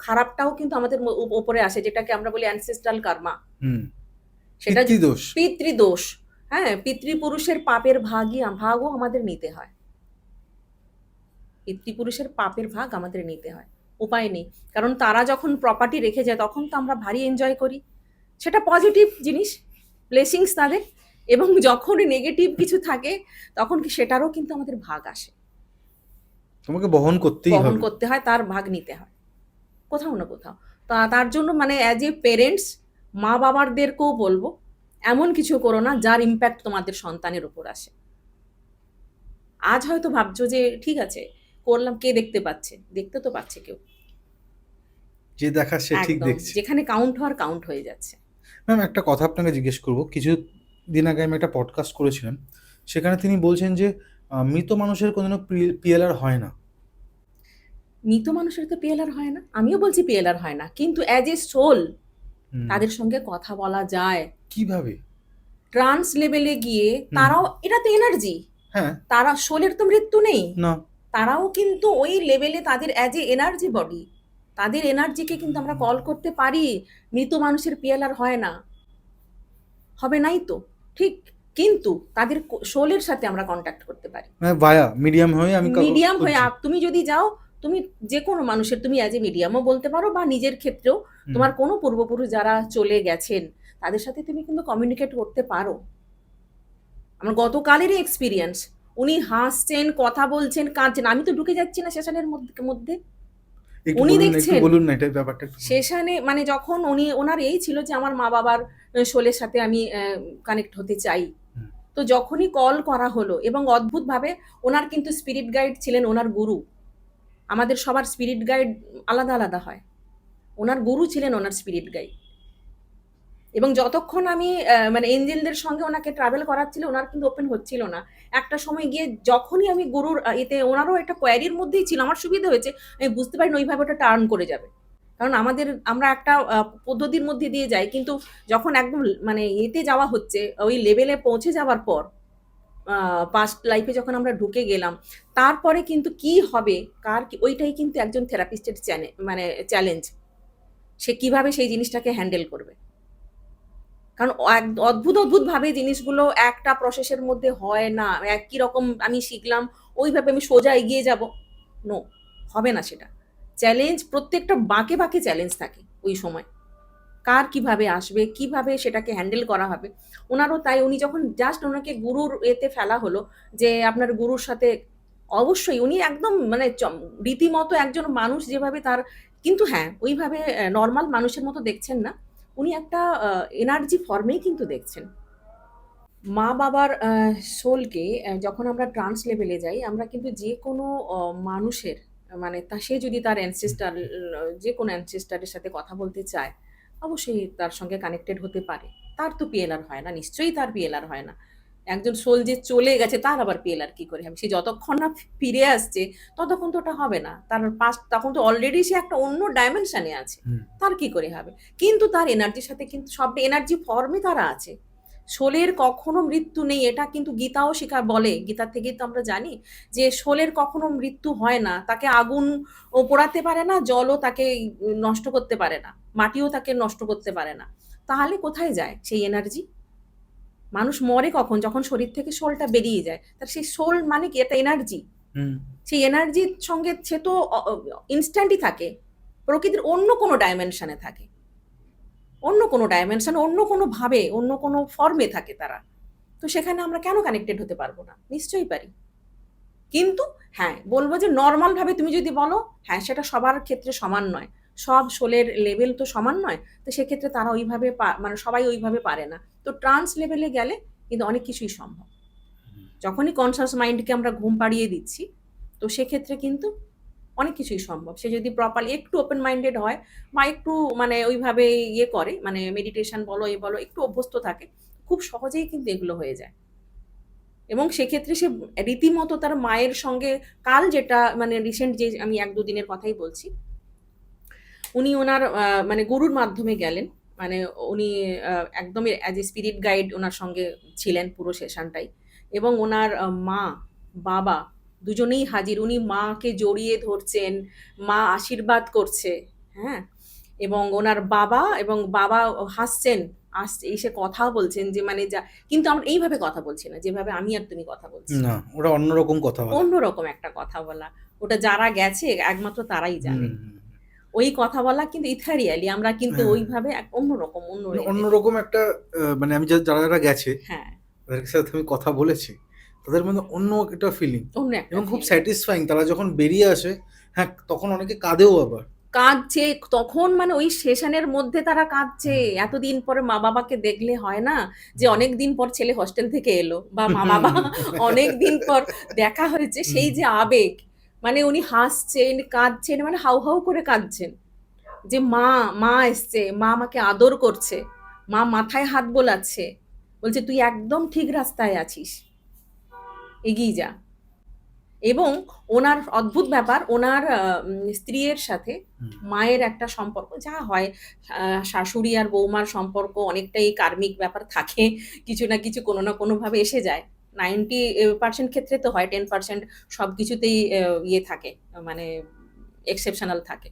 খারাপটাও কিন্তু আমাদের উপরে আসে, যেটাকে আমরা বলি অ্যানসেস্ট্রাল কার্মা। সেটা পিতৃদোষ। হ্যাঁ, পিতৃপুরুষের পাপের ভাগও আমাদের নিতে হয়, পিতৃপুরুষের পাপের ভাগ আমাদের নিতে হয়, উপায় নেই। কারণ তারা যখন প্রপার্টি রেখে যায় তখন তো আমরা ভারী এনজয় করি, সেটা পজিটিভ জিনিস, ব্লেসিংস তাদের। এবং যখন নেগেটিভ কিছু থাকে তখন কি সেটারও কিন্তু আমাদের ভাগ আসে, তোমাকে বহন করতে হয়, তার ভাগ নিতে হয় কোথাও না কোথাও। তার জন্য মানে অ্যাজ এ পেরেন্টস মা বাবাদেরকেও বলবো এমন কিছু করো না যার ইম্প্যাক্ট তোমাদের সন্তানের উপর আসে। আজ হয়তো ভাবছো যে ঠিক আছে করলাম, কে দেখতে পাচ্ছে, দেখতে তো পাচ্ছে কেউ, যে দেখা সে ঠিক দেখছে, যেখানে কাউন্ট হওয়ার কাউন্ট হয়ে যাচ্ছে। ম্যাম একটা কথা আপনাকে জিজ্ঞেস করবো, কিছু দিন আগে আমি একটা পডকাস্ট করেছিলাম, সেখানে তিনি বলছেন যে মৃত মানুষের কোনো পিএলআর হয় না। মৃত মানুষের তো পিএলআর হয় না, আমিও বলছি পিএলআর হয় না, কিন্তু অ্যাজ এ সোল তাদের সঙ্গে কথা বলা যায়। কিভাবে? ট্রান্স লেভেলে গিয়ে তারাও, এটা তো এনার্জি, হ্যাঁ তারা সোলের তো মৃত্যু নেই না, তারাও কিন্তু ওই লেভেলে তাদের অ্যাজ এ এনার্জি বডি, তাদের এনার্জিকে কিন্তু আমরা কল করতে পারি। মৃত মানুষের পিএলআর হয় না, হবে নাই তো ঠিক, কিন্তু তাদের সোলের সাথে আমরা কন্ট্যাক্ট করতে পারি ভায়া মিডিয়াম হয়ে। মিডিয়াম হয়ে তুমি যদি যাও, তুমি যে কোনো মানুষের তুমি অ্যাজ এ মিডিয়ামও বলতে পারো, বা নিজের ক্ষেত্রেও তোমার কোনো পূর্বপুরুষ যারা চলে গেছেন তাদের সাথে তুমি কিন্তু কমিউনিকেট করতে পারো। আমার গতকালেরই এক্সপিরিয়েন্স, উনি হাসছেন, কথা বলছেন, কাঁদছেন, আমি তো ঢুকে যাচ্ছি না সেশনের মধ্যে, উনি দেখছেন বলুন না এটা ব্যাপারটা সেশনে, মানে যখন ওনার এই ছিল যে আমার মা বাবার সোলের সাথে আমি কানেক্ট হতে চাই, তো যখনই কল করা হলো, এবং অদ্ভুতভাবে ওনার কিন্তু স্পিরিট গাইড ছিলেন ওনার গুরু, আমাদের সবার স্পিরিট গাইড আলাদা আলাদা হয়, ওনার গুরু ছিলেন ওনার স্পিরিট গাইড। এবং যতক্ষণ আমি মানে এঞ্জেলদের সঙ্গে ওনাকে ট্রাভেল করাচ্ছিল ওনার কিন্তু ওপেন হচ্ছিল না। একটা সময় গিয়ে যখনই আমি গুরুর এতে, ওনারও একটা কোয়ারির মধ্যেই ছিল, আমার সুবিধা হয়েছে, আমি বুঝতে পারিনি ওইভাবে ওটা টার্ন করে যাবে, কারণ আমরা একটা পদ্ধতির মধ্যে দিয়ে যাই, কিন্তু যখন একদম মানে এতে যাওয়া হচ্ছে, ওই লেভেলে পৌঁছে যাওয়ার পর পাস্ট লাইফে যখন আমরা ঢুকে গেলাম, তারপরে কিন্তু কি হবে ওইটাই কিন্তু একজন থেরাপিস্টের মানে চ্যালেঞ্জ, সে কিভাবে সেই জিনিসটাকে হ্যান্ডেল করবে। কারণ অদ্ভুত ভাবে জিনিসগুলো একটা প্রসেসের মধ্যে হয় না, একই রকম আমি শিখলাম ওইভাবে আমি সোজা এগিয়ে যাব, নো, হবে না সেটা। চ্যালেঞ্জ প্রত্যেকটা বাঁকে চ্যালেঞ্জ থাকে ওই সময়, কার কিভাবে আসবে, কিভাবে সেটাকে হ্যান্ডেল করা হবে। ওনারও তাই, উনি যখন জাস্ট ওনাকে গুরুর এতে ফেলা হলো যে আপনার গুরুর সাথে, অবশ্যই উনি একদম মানে রীতিমতো একজন মানুষ যেভাবে তার, কিন্তু হ্যাঁ ওইভাবে নর্মাল মানুষের মতো দেখছেন না, উনি একটা এনার্জি ফর্মেই কিন্তু দেখছেন। মা বাবার সোলকে যখন আমরা ট্রান্স লেভেলে যাই, আমরা কিন্তু যে কোনো মানুষের মানে সে যদি তার অ্যানসেস্টার, যে কোনো অ্যানসেস্টারের সাথে কথা বলতে চায়, অবশ্যই তার সঙ্গে কানেক্টেড হতে পারে। তার তো পিএলআর হয় না, নিশ্চয়ই তার পিএলআর হয় না। একজন সোল যে চলে গেছে তার আবার পিএলআর কি করে হবে? সে যতক্ষণ না ফিরে আসছে ততক্ষণ তো ওটা হবে না। তার পাস্ট তখন তো অলরেডি সে একটা অন্য ডাইমেনশনে আছে, তার কি করে হবে? কিন্তু তার এনার্জির সাথে কিন্তু সব এনার্জি ফর্মে তারা আছে। শোলের কখনো মৃত্যু নেই, এটা কিন্তু গীতাও বলে, গীতা থেকেই তো আমরা জানি যে শোলের কখনো মৃত্যু হয় না। তাকে আগুন ও পোড়াতে পারে না, জলও তাকে নষ্ট করতে পারে না, মাটিও তাকে নষ্ট করতে পারে না। তাহলে কোথায় যায় সেই এনার্জি? মানুষ মরে কখন? যখন শরীর থেকে সোলটা বেরিয়ে যায়। তার সেই সোল মানে কি? একটা এনার্জি। সেই এনার্জির সঙ্গে সে তো ইনস্ট্যান্টই থাকে, প্রকৃতির অন্য কোনো ডাইমেনশনে থাকে, অন্য কোনো ডাইমেনশন, অন্য কোনো ভাবে, অন্য কোনো ফর্মে থাকে তারা। তো সেখানে আমরা কেন কানেক্টেড হতে পারবো না? নিশ্চয়ই পারি। কিন্তু হ্যাঁ, বলবো যে নর্মাল ভাবে তুমি যদি বলো, হ্যাঁ সেটা সবার ক্ষেত্রে সমান নয়, সব সোলের লেভেল তো সমান নয়। তো সেক্ষেত্রে তারা ওইভাবে মানে সবাই ওইভাবে পারে না। তো ট্রান্স লেভেলে গেলে কিন্তু অনেক কিছুই সম্ভব। যখনই কনসাস মাইন্ডকে আমরা ঘুম পাড়িয়ে দিচ্ছি, তো সেক্ষেত্রে কিন্তু অনেক কিছুই সম্ভব। সে যদি প্রপারলি একটু ওপেন মাইন্ডেড হয় বা একটু মানে ওইভাবে ইয়ে করে, মানে মেডিটেশন বলো এ বলো, একটু অভ্যস্ত থাকে, খুব সহজেই কিন্তু এগুলো হয়ে যায়। এবং সেক্ষেত্রে সে রীতিমতো তার মায়ের সঙ্গে, কাল যেটা মানে রিসেন্ট যে আমি 1-2 দিনের কথাই বলছি, উনি ওনার মানে গুরুর মাধ্যমে গেলেন। মানে উনি একদমই অ্যাজ এ স্পিরিট গাইড ওনার সঙ্গে ছিলেন পুরো সেশনটাই। এবং ওনার মা, বাবা দুজনেই হাজির। উনি মাকে জড়িয়ে ধরছেন, মা আশীর্বাদ করছে, হ্যাঁ? এবং ওনার বাবা, এবং বাবা হাসছেন, এসে কথা বলছেন যে মানে যা, কিন্তু আমরা এইভাবে কথা বলছি না যেভাবে আমি আর তুমি কথা বলছি। না, ওরা অন্যরকম কথা বলে। অন্যরকম একটা কথা বলা। ওটা যারা গেছে একমাত্র তারাই জানে। ওই কথা বলা কিন্তু ইথারিয়ালি, আমরা কিন্তু হ্যাঁ। ওইভাবে অন্যরকম, অন্য মানে এতে। অন্যরকম একটা মানে আমি যারা গেছে হ্যাঁ, তাদের সাথে আমি কথা বলেছি, তাদের মধ্যে অন্য একটা ফিলিং অন্য একটা এবং খুব feeling। স্যাটিসফাইং। তারা যখন বেরিয়ে আসে, হ্যাঁ তখন অনেকে কাঁদেও আবার। কাঁদছে তখন, মানে ওই সেশনের মধ্যে তারা কাঁদছে। এতদিন পরে মা-বাবাকে দেখলে হয় না যে অনেকদিন পর ছেলে হস্টেল থেকে এলো, বা মা-বাবা অনেকদিন পর দেখা হয়েছে, সেই যে আবেগ, মানে উনি হাসছেন, কাঁদছেন, মানে হাউ, হাউ করে কাঁদছেন। যে মা এসছে, মা আমাকে আদর করছে, মা মাথায় হাত বোলাচ্ছে, বলছে তুই একদম ঠিক রাস্তায় আছিস, এগিয়ে যা। এবং ওনার অদ্ভুত ব্যাপার, ওনার স্ত্রীর সাথে মায়ের একটা সম্পর্ক যা হয়, শাশুড়ি আর বৌমার সম্পর্ক অনেকটাই কার্মিক ব্যাপার থাকে, কিছু না কিছু কোনো না কোনোভাবে এসে যায়। 90% ক্ষেত্রে তো হয়, 10% সব কিছুতেই ইয়ে থাকে, মানে এক্সেপশনাল থাকে।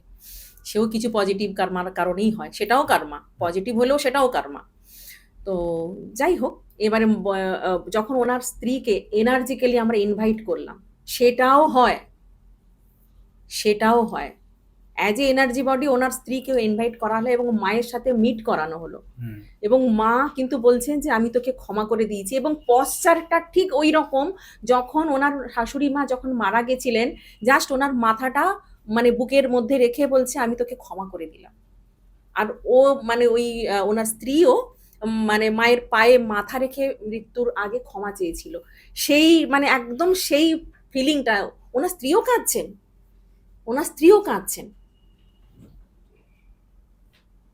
সেও কিছু পজিটিভ কার্মার কারণেই হয়, সেটাও কার্মা, পজিটিভ হলেও সেটাও কার্মা। তো যাই হোক, এবারে যখন ওনার স্ত্রীকে এনার্জিক্যালি আমরা ইনভাইট করলাম, সেটাও হয়, সেটাও হয়। অ্যাজ এ এনার্জি বডি ওনার স্ত্রীকেও ইনভাইট করা হলো এবং মায়ের সাথে মিট করানো হলো। এবং মা কিন্তু বলছেন যে আমি তোকে ক্ষমা করে দিয়েছি। এবং পশ্চারটা ঠিক ওই রকম, যখন ওনার শাশুড়ি মা যখন মারা গেছিলেন, জাস্ট ওনার মাথাটা মানে বুকের মধ্যে রেখে বলছে আমি তোকে ক্ষমা করে দিলাম। আর ও মানে ওই ওনার স্ত্রীও মানে মায়ের পায়ে মাথা রেখে মৃত্যুর আগে ক্ষমা চেয়েছিল। সেই মানে একদম সেই ফিলিংটা, ওনার স্ত্রীও কাঁদছেন, ওনার স্ত্রীও কাঁদছেন।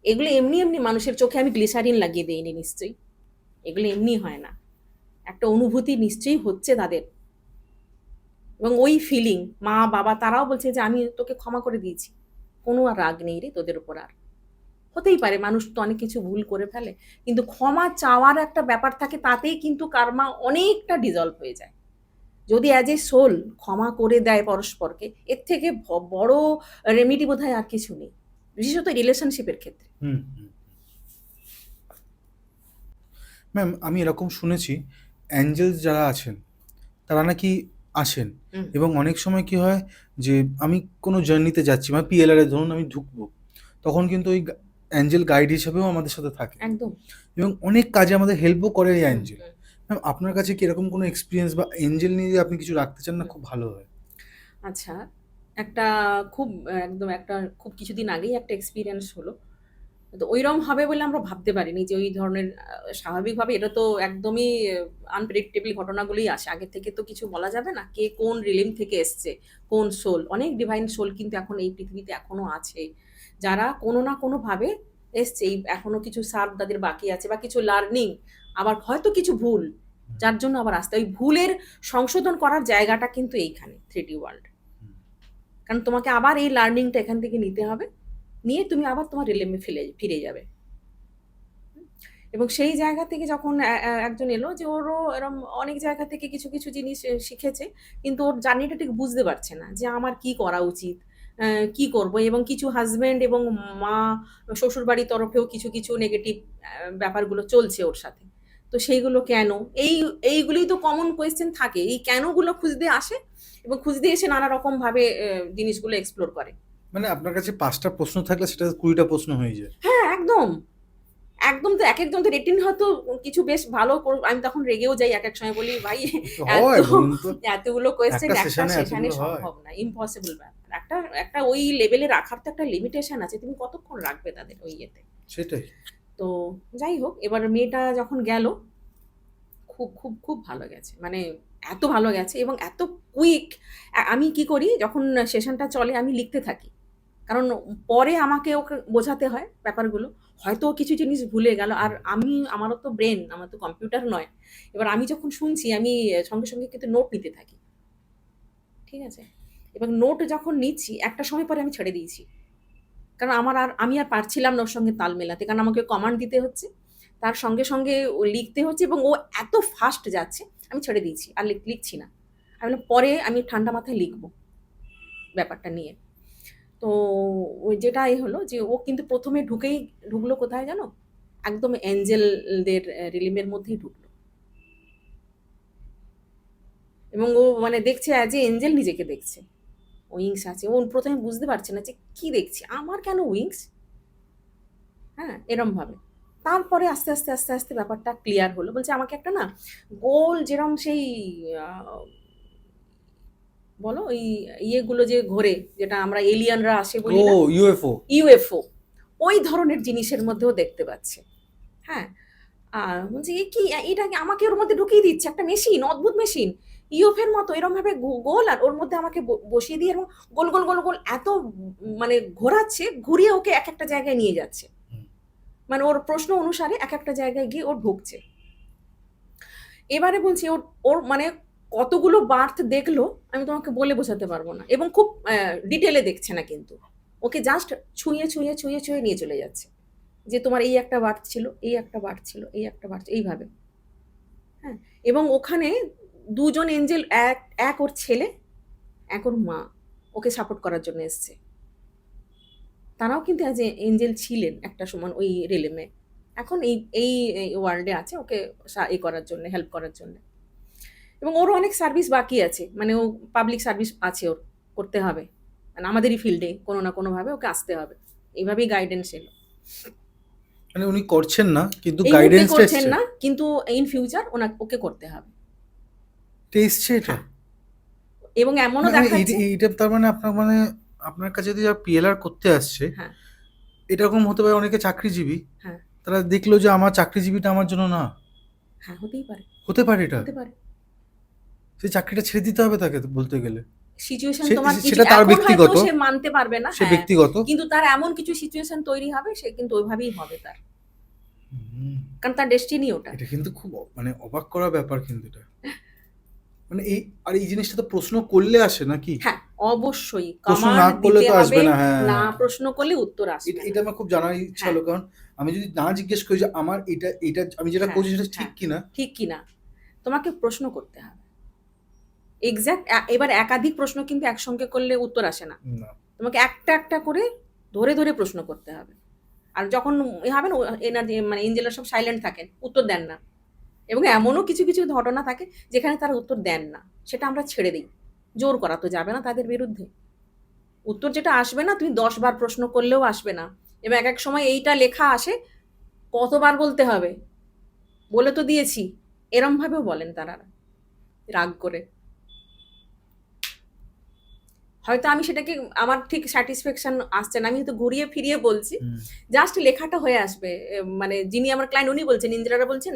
এগুলো এমনি এমনি মানুষের চোখে আমি গ্লিসারিন লাগিয়ে দিইনি নিশ্চয়ই, এগুলো এমনি হয় না, একটা অনুভূতি নিশ্চয়ই হচ্ছে তাদের। এবং ওই ফিলিং, মা বাবা তারাও বলছে যে আমি তোকে ক্ষমা করে দিয়েছি, কোনো আর রাগ নেই রে তোদের উপর আর। হতেই পারে, মানুষ তো অনেক কিছু ভুল করে ফেলে, কিন্তু ক্ষমা চাওয়ার একটা ব্যাপার থাকে, তাতেই কিন্তু কার্মা অনেকটা ডিজলভ হয়ে যায়। যদি অ্যাজ এ সোল ক্ষমা করে দেয় পরস্পরকে, এর থেকে বড় রেমিডি বোধহয় আর কিছু নেই, বিশেষত রিলেশনশিপের ক্ষেত্রে। ম্যাম, আমি এরকম শুনেছি অ্যাঞ্জেলস যারা আছেন তারা নাকি আসেন এবং অনেক সময় কি হয় যে আমি কোনো জার্নিতে যাচ্ছি, মানে পিএলআর এ ধরুন আমি ঢুকবো, তখন কিন্তু ওই অ্যাঞ্জেল গাইড হিসেবেও আমাদের সাথে থাকে একদম। এবং অনেক কাজে আমাদের হেল্পও করে এই হুম, অ্যাঞ্জেল। হুম। ম্যাম আপনার কাছে কি এরকম কোনো এক্সপিরিয়েন্স বা এঞ্জেল নিয়ে যদি আপনি কিছু রাখতে চান না হুম। খুব ভালো হয়? আচ্ছা, একটা খুব একদম একটা খুব কিছুদিন আগেই একটা এক্সপেরিয়েন্স হলো। তো ঐরকম হবে বলে আমরা ভাবতে পারিনি যে ওই ধরনের স্বাভাবিকভাবে এটা তো একদমই আনপ্রেডিক্টেবল ঘটনাগুলোই আসে। আগে থেকে তো কিছু বলা যাবে না। কে কোন রিলিম থেকে এসছে, কোন সোল। অনেক ডিভাইন সোল কিন্তু এখন এই পৃথিবীতে এখনো আছে। যারা কোনো না কোনোভাবে এসছে। এই এখনো কিছু সার্ভ তাদের বাকি আছে বা কিছু লার্নিং, আবার হয়তো কিছু ভুল, যার জন্য আবার আসতে ওই ভুলের সংশোধন করার জায়গাটা কিন্তু এইখানে 3D ওয়ার্ল্ড। কারণ তোমাকে আবার এই লার্নিংটা এখান থেকে নিতে হবে। নিয়ে তুমি আবার তোমার রিলেমে ফিরে যাবে। এবং সেই জায়গা থেকে যখন একজন এলো যে ওরও এরম অনেক জায়গা থেকে কিছু কিছু জিনিস শিখেছে, কিন্তু ওর জার্নিটা ঠিক বুঝতে পারছে না যে আমার কি করা উচিত, কি করব। এবং কিছু হাজবেন্ড এবং মা শ্বশুর বাড়ির তরফেও কিছু কিছু নেগেটিভ ব্যাপারগুলো চলছে ওর সাথে। তো সেইগুলো কেন, এই এইগুলোই তো কমন কোয়েশ্চেন থাকে, এই কেনগুলো খুঁজতে আসে এবং খুঁজতে এসে নানা রকম ভাবে জিনিসগুলো এক্সপ্লোর করে। মানে আপনার কাছে ৫টা প্রশ্ন থাকলে সেটা ২০টা প্রশ্ন হয়ে যায়। হ্যাঁ, একদম। একদম তো একেকজন তো রেটিন হয়তো কিছু বেশ ভালো আমি তখন রেগেও যাই একেক সময় বলি, "ভাই এত হয় বলুন তো, এতগুলো কোয়েশ্চেন একটা একটা সেশনে সেশনে এতগুলো হয়? সম্ভব না। ইম্পসিবল ব্যাপার।" একটা একটা ওই লেভেলে রাখার তো একটা লিমিটেশন আছে। তুমি কতক্ষণ রাখবে তাদের ওই ইয়েতে? সেটাই। তো যাই হোক, এবার মেয়েটা যখন গেল, খুব, খুব, খুব ভালো গেছে। মানে এত ভালো গেছে এবং এত কুইক। আমি কি করি যখন সেশনটা চলে আমি লিখতে থাকি। কারণ পরে আমাকে ওকে বোঝাতে হয় ব্যাপারগুলো। হয়তো ও কিছু জিনিস ভুলে গেল। আর আমারও তো ব্রেন, আমার তো কম্পিউটার নয়। এবার আমি যখন শুনছি আমি সঙ্গে, সঙ্গে কিন্তু নোট নিতে থাকি। ঠিক আছে? এবং নোট যখন নিচ্ছি একটা সময় পরে আমি ছেড়ে দিয়েছি। কারণ আমি আর পারছিলাম না ওর সঙ্গে তাল মেলাতে। কারণ আমাকে কমান্ড দিতে হচ্ছে। তার সঙ্গে, সঙ্গে ও লিখতে হচ্ছে এবং ও এত ফাস্ট যাচ্ছে, আমি ছেড়ে দিয়েছি। আর লিখছি না। আমি বললাম পরে আমি ঠান্ডা মাথায় লিখব ব্যাপারটা নিয়ে। তো ওই যেটা হলো যে ও কিন্তু ১ম এ ঢুকলো কোথায় জানো? একদম এঞ্জেলদের রিলিমের মধ্যেই ঢুকলো। এবং ও মানে দেখছে অ্যাজ এ এঞ্জেল নিজেকে দেখছে। উইংস আছে। ও ১ম এ বুঝতে পারছে না যে কি দেখছি? আমার কেন উইংস? হ্যাঁ, এরমভাবে। তারপরে আস্তে, আস্তে, আস্তে, আস্তে ব্যাপারটা ক্লিয়ার হলো। বলছে আমাকে একটা না গোল যেরম সেই আ বলো ওই ইয়েগুলো যে ঘোরে, যেটা আমরা এলিয়েনরা আসে ও বলি না? ইউএফও। ইউএফও। ওই ধরনের জিনিসের মধ্যেও দেখতে পাচ্ছে। হ্যাঁ? বলছি এ কি? এটা কি আমাকে ওর মধ্যে ঢুকিয়ে দিচ্ছে একটা মেশিন, অদ্ভুত মেশিন। ইউএফও-এর মতো এরমভাবে গোল আর ওর মধ্যে আমাকে বসিয়ে দিয়ে এবং গোল, গোল, গোল, গোল এত মানে ঘোরাচ্ছে, ঘুরিয়ে ওকে একেকটা জায়গায় নিয়ে যাচ্ছে। মানে ওর প্রশ্ন অনুসারে একেকটা জায়গায় গিয়ে ও ঢুকছে। এবারে বলছি ওর ওর মানে কতগুলো বার্থ দেখলো আমি তোমাকে বলে বোঝাতে পারব না। এবং খুব ডিটেইলে দেখছে না কিন্তু। ওকে জাস্ট ছুঁয়ে, ছুঁয়ে, ছুঁয়ে, ছুঁয়ে নিয়ে চলে যাচ্ছে। যে তোমার এই একটা বার্থ ছিল, এই একটা বার্থ ছিল, এই একটা বার্থ এইভাবে। হ্যাঁ? এবং ওখানে ২ জন এঞ্জেল এক ওর ছেলে, এক ওর মা ওকে সাপোর্ট করার জন্য এসছে। তারাও কিন্তু অ্যাজ এ এঞ্জেল ছিলেন একটা সময় ওই রিলেমে। এখন এই এই এই ওয়ার্ল্ডে আছে ওকে করার জন্য, হেল্প করার জন্য। এবং ওরও অনেক সার্ভিস বাকি আছে। মানে ও পাবলিক সার্ভিস আছে ওর, করতে হবে। মানে আমাদেরই ফিল্ডে কোনো না কোনোভাবে ওকে আসতে হবে। এভাবেই গাইডেন্স এলো। মানে উনি করছেন না কিন্তু এই মুহূর্তে গাইডেন্সটা করছেন এসছে। না, কিন্তু ইন ফিউচার ওকে করতে হবে। এটা এসছে এটা? হ্যাঁ, এবং এমনও মানে দেখাচ্ছে। এইটা তার মানে আপনার মানে আপনার কাছে যদি যারা পিএলআর করতে আসছে, হ্যাঁ, এরকম হতে পারে অনেকে চাকরিজীবী। হ্যাঁ, তারা দেখলো যে আমার চাকরিজীবীটা আমার জন্য না। হ্যাঁ, হতেই পারে, হতে পারে এটা। হতে পারে। সেই চাকরিটা ছেড়ে দিতে হবে তাকে তো বলতে গেলে। সিচুয়েশন সে তোমার কিছু সেটা তার এখন হয়তো ব্যক্তিগত, সে মানতে পারবে না, সে হ্যাঁ। ব্যক্তিগত। কিন্তু তার এমন কিছু সিচুয়েশন তৈরি হবে সে কিন্তু ওইভাবেই হবে তার। হুম, কারণ তার ডেস্টিনি ওটা। এটা কিন্তু খুব মানে অবাক করা ব্যাপার কিন্তু এটা। মানে এই জিনিসটা তো প্রশ্ন করলে আসে নাকি? হ্যাঁ, অবশ্যই প্রশ্ন কমান্ড না করলে দিতে তো আসবে হবে। না। হ্যাঁ, না প্রশ্ন করলে উত্তর আসবে এটা না। আমার খুব জানার ইচ্ছা হ্যাঁ, হলো। কারণ আমি যদি না জিজ্ঞেস করি যে আমার এটা আমি যেটা হ্যাঁ, করছি সেটা ঠিক হ্যাঁ। কিনা। ঠিক কি না? তোমাকে প্রশ্ন করতে হবে। এক্সাক্ট এবার একাধিক প্রশ্ন কিন্তু একসঙ্গে করলে উত্তর আসে না। না। তোমাকে একটা, একটা করে ধরে, ধরে প্রশ্ন করতে হবে। আর যখন হবে না এনার্জি মানে এঞ্জেলরা সব সাইলেন্ট থাকেন, উত্তর দেন না। এবং এমনও কিছু, কিছু ঘটনা থাকে যেখানে তারা উত্তর দেন না। সেটা আমরা ছেড়ে দেই। জোর করা তো যাবে না তাদের বিরুদ্ধে। উত্তর যেটা আসবে না তুমি ১০ বার প্রশ্ন করলেও আসবে না। এবং এক এক সময় এইটা লেখা আসে, কতবার বলতে হবে, বলে তো দিয়েছি, এরম ভাবেও বলেন তারা রাগ করে। হয়তো আমি সেটাকে, আমার ঠিক স্যাটিসফ্যাকশন আসছে না, আমি হয়তো ঘুরিয়ে ফিরিয়ে বলছি, হুম। জাস্ট লেখাটা হয়ে আসবে। মানে যিনি আমার ক্লায়েন্ট উনি বলছেন, ইন্দিরারা বলছেন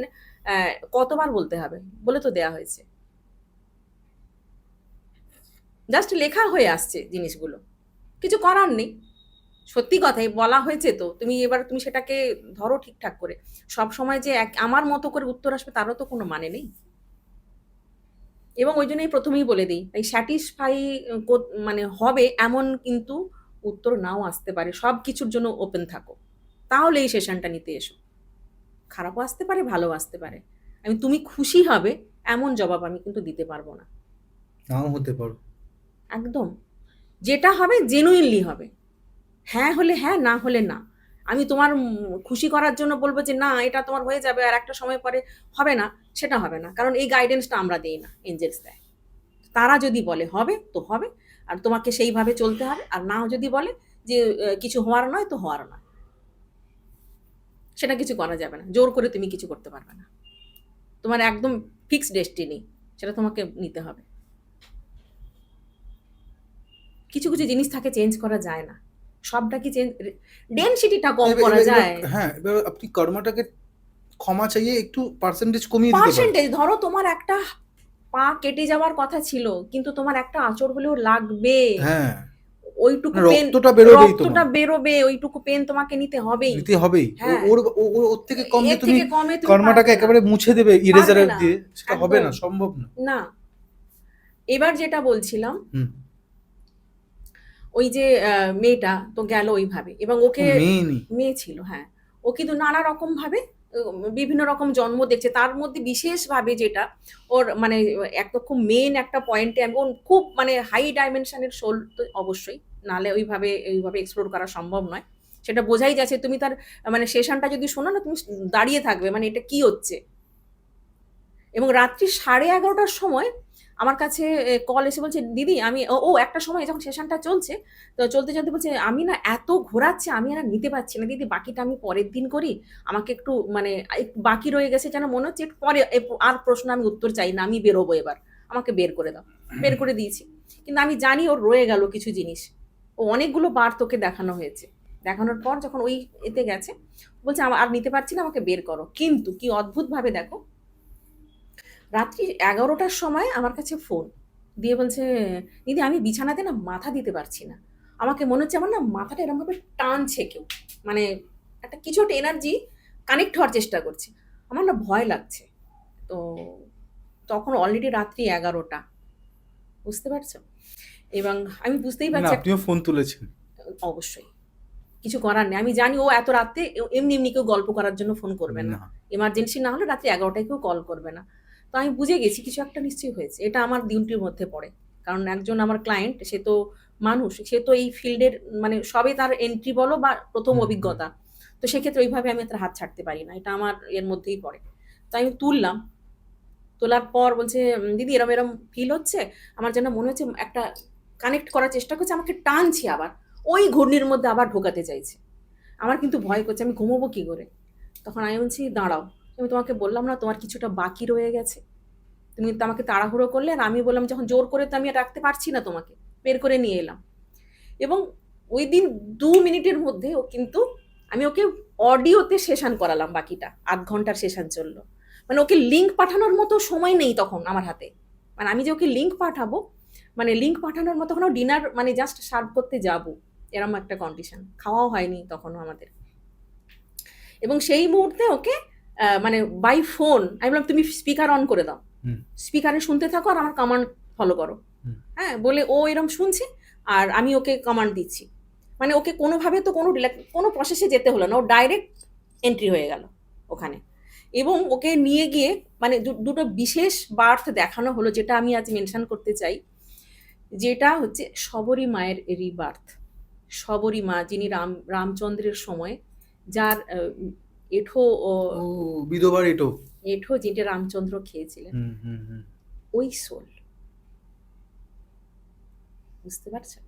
কতবার বলতে হবে, বলে তো দেয়া হয়েছে, জাস্ট লেখা হয়ে আসছে জিনিসগুলো, কিছু করার নেই। সত্যি কথাই বলা হয়েছে, তো তুমি এবার তুমি সেটাকে ধরো ঠিকঠাক করে। সব সময় যে আমার মতো করে উত্তর আসবে তারও তো কোনো মানে নেই। এবং ওই জন্যই প্রথমেই বলে দিই, এই স্যাটিসফাই মানে হবে এমন কিন্তু উত্তর নাও আসতে পারে। সব কিছুর জন্য ওপেন থাকো, তাহলে এই সেশনটা নিতে এসো। খারাপও আসতে পারে, ভালো আসতে পারে। তুমি খুশি হবে এমন জবাব আমি কিন্তু দিতে পারবো না। নাও হতে পারো। একদম, যেটা হবে জেনুইনলি হবে। হ্যাঁ হলে হ্যাঁ, না হলে না। আমি তোমার খুশি করার জন্য বলবো যে না এটা তোমার হয়ে যাবে আর একটা সময় পরে হবে না, সেটা হবে না। কারণ এই গাইডেন্সটা আমরা দেই না, এঞ্জেলস দেয়। তারা যদি বলে হবে তো হবে, আর তোমাকে সেইভাবে চলতে হবে। আর নাও যদি বলে যে কিছু হওয়ার নয় তো হওয়ার নয়, সেটা কিছু করা যাবে না। জোর করে তুমি কিছু করতে পারবে না। তোমার একদম ফিক্সড ডেস্টিনি, সেটা তোমাকে নিতে হবে। কিছু কিছু জিনিস থাকে চেঞ্জ করা যায় না, সবটা কি চেঞ্জ, ডেনসিটিটা কম এবার করা এবার এবার যায়। হ্যাঁ, এবার আপনি কর্মটাকে ক্ষমা চাইয়ে একটু পার্সেন্টেজ কমিয়ে দিতে পারেন। পার্সেন্টেজ ধরো, তোমার একটা পা কেটে যাওয়ার কথা ছিল, কিন্তু তোমার একটা আঁচড় হলেও লাগবে। হ্যাঁ, ওইটুকু পেন, রক্তটা বেরোবেই রক্তটা তোমার, বেরোবে, ওইটুকু পেন তোমাকে নিতে হবেই। নিতে হবেই। হ্যাঁ, ওর থেকে কম যে এর তুমি থেকে কমে তুমি কর্মটাকে পারবে না, একেবারে মুছে দেবে পারবে ইরেজারের না, দিয়ে, সেটা হবে একদম না, সম্ভব না। না। এবার যেটা বলছিলাম, হুম। ওই যে মেয়েটা তো গেল ওইভাবে, এবং ও ওকে, মেয়ে নেই। মেয়ে ছিল হ্যাঁ। ও কিন্তু নানা রকম ভাবে বিভিন্ন রকম জন্ম দেখছে, তার মধ্যে বিশেষভাবে যেটা ওর মানে একটা খুব মেন একটা পয়েন্টে, এবং খুব মানে হাই ডাইমেনশনের সোল তো অবশ্যই, নাহলে ওইভাবে ওইভাবে এক্সপ্লোর করা সম্ভব নয়। সেটা বোঝাই যাচ্ছে, তুমি তার মানে সেশনটা যদি শোনো না, তুমি দাঁড়িয়ে থাকবে মানে এটা কি হচ্ছে। এবং রাত্রি 11:30টার সময় আমার কাছে কল এসে বলছে, দিদি আমি ও একটা সময় যখন সেশনটা চলছে, তো চলতে চলতে বলছে, আমি না এত ঘোরাচ্ছে, আমি আর নিতে পারছি না দিদি, বাকিটা আমি পরের দিন করি, আমাকে একটু মানে একটু বাকি রয়ে গেছে, যেন মনে হচ্ছে একটু পরে, আর প্রশ্ন আমি উত্তর চাই না, আমি বেরোবো এবার, আমাকে বের করে দাও। বের করে দিয়েছি, কিন্তু আমি জানি ওর রয়ে গেল কিছু জিনিস। ও অনেকগুলো বার তোকে দেখানো হয়েছে, দেখানোর পর যখন ওই এতে গেছে, বলছে আর নিতে পারছি না, আমাকে বের করো। কিন্তু কি অদ্ভুত ভাবে দেখো, রাত্রি 11টার সময় আমার কাছে ফোন দিয়ে বলছে, দিদি আমি বিছানাতে না মাথা দিতে পারছি না, আমাকে মনে হচ্ছে আমার না মাথাটা এরকমভাবে টানছে কেউ, মানে একটা কিছু একটা এনার্জি কানেক্ট হওয়ার চেষ্টা করছে, আমার না ভয় লাগছে। তো তখন অলরেডি রাত্রি 11টা, বুঝতে পারছো? এবং আমি বুঝতেই মানে পারছি আপনিও ফোন তুলেছেন। অবশ্যই কিছু করার নেই। আমি জানি ও এত রাতে এমনি এমনি কেউ গল্প করার জন্য ফোন করবে না, না। এমার্জেন্সি না হলে রাত্রি 11টায় কেউ কল করবে না। তো আমি বুঝে গেছি কিছু একটা নিশ্চয়ই হয়েছে, এটা আমার ডিউটির মধ্যে পড়ে। কারণ একজন আমার ক্লায়েন্ট, সে তো মানুষ, সে তো এই ফিল্ডের মানে সবে তার এন্ট্রি বলো বা প্রথম হুম, হুম। অভিজ্ঞতা। তো সেক্ষেত্রে ওইভাবে আমি তার হাত ছাড়তে পারি না, এটা আমার এর মধ্যেই পড়ে। তো আমি তুললাম, তোলার পর বলছে, দিদি এরম এরম ফিল হচ্ছে, আমার যেন মনে হচ্ছে একটা কানেক্ট করার চেষ্টা করছে, আমাকে টানছে আবার, ওই ঘূর্ণির মধ্যে আবার ঢোকাতে চাইছে। আমার কিন্তু ভয় করছে, আমি ঘুমোবো কি করে। তখন আমি বলছি, দাঁড়াও, আমি তোমাকে বললাম না তোমার কিছুটা বাকি রয়ে গেছে, তুমি তো আমাকে তাড়াহুড়ো করলে, আর আমি বললাম যখন জোর করে তো আমি আর রাখতে পারছি না তোমাকে, বের করে নিয়ে এলাম। এবং ওই দিন 2 মিনিটের মধ্যে ও কিন্তু, আমি ওকে অডিওতে সেশন করালাম, বাকিটা 8 ঘন্টার সেশন চললো। মানে ওকে লিঙ্ক পাঠানোর মতো সময় নেই তখন আমার হাতে, মানে আমি যে ওকে লিঙ্ক পাঠাবো, মানে লিঙ্ক পাঠানোর মতো কোনো ডিনার মানে জাস্ট সার্ভ করতে যাবো, এরম একটা কন্ডিশন, খাওয়াও হয়নি তখনও আমাদের। এবং সেই মুহূর্তে ওকে মানে বাই ফোন আমি বললাম, তুমি স্পিকার অন করে দাও, হুম, স্পিকারে শুনতে থাকো আর আমার কমান্ড ফলো করো। হুম। হ্যাঁ বলে ও এরম শুনছে, আর আমি ওকে কমান্ড দিচ্ছি। মানে ওকে কোনোভাবে তো কোনো প্রসেসে যেতে হলো না, ও ডাইরেক্ট এন্ট্রি হয়ে গেল ওখানে। এবং ওকে নিয়ে গিয়ে মানে দুটো বিশেষ বার্থ দেখানো হলো, যেটা আমি আজ মেনশন করতে চাই, যেটা হচ্ছে শবরী মায়ের রিবার্থ। শবরী মা, যিনি রামচন্দ্রের সময়, যার এঠো ও বিধবার এটো। এঠো যেটা রামচন্দ্র খেয়েছিলেন, হুম, হুম, হুম। ওই সোল, বুঝতে পারছেন?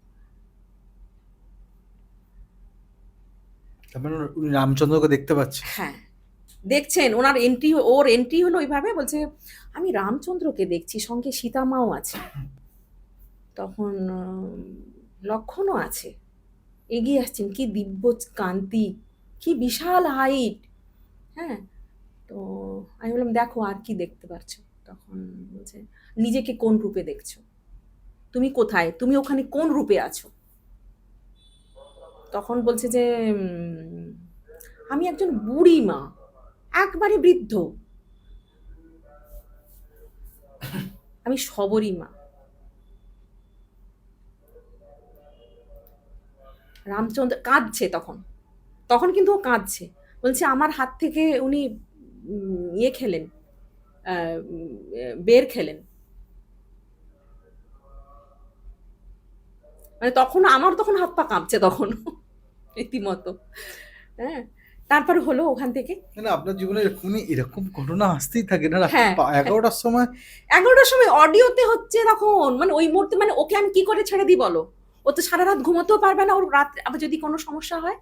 তার মানে উনি রামচন্দ্রকে দেখতে পাচ্ছেন। হ্যাঁ, দেখছেন ওর এন্ট্রি হলো ওইভাবে, বলছে আমি রামচন্দ্রকে দেখছি, সঙ্গে সীতামাও আছে, তখন লক্ষণও আছে, এগিয়ে আসছেন, কি দিব্য কান্তি, কি বিশাল হাইট। হ্যাঁ, তো আমি বললাম দেখো আর কি দেখতে পারছো, তখন বলছে নিজেকে কোন রূপে দেখছো, তুমি কোথায়, তুমি ওখানে কোন রূপে আছো। তখন বলছে যে আমি একজন বুড়ি মা, একবারে বৃদ্ধ, আমি শবরী মা। রামচন্দ্র কাঁদছে তখন, তখন কিন্তু ও কাঁদছে, বলছে আমার হাত থেকে উনি ইয়ে খেলেন, বের খেলেন, মানে তখন আমার তখন হাত পা কাঁপছে তখন রীতিমতো। হ্যাঁ, তারপরে হলো ওখান থেকে। না আপনার জীবনে এরকম ঘটনা আসতেই থাকে না? রাত্রি হ্যাঁ, 11টার সময় 11টার সময় অডিওতে হচ্ছে তখন, মানে ওই মুহূর্তে, মানে ওকে আমি কি করে ছেড়ে দিই বলো, ও তো সারা রাত ঘুমোতেও পারবে না, ওর রাত্রে আবার যদি কোনো সমস্যা হয়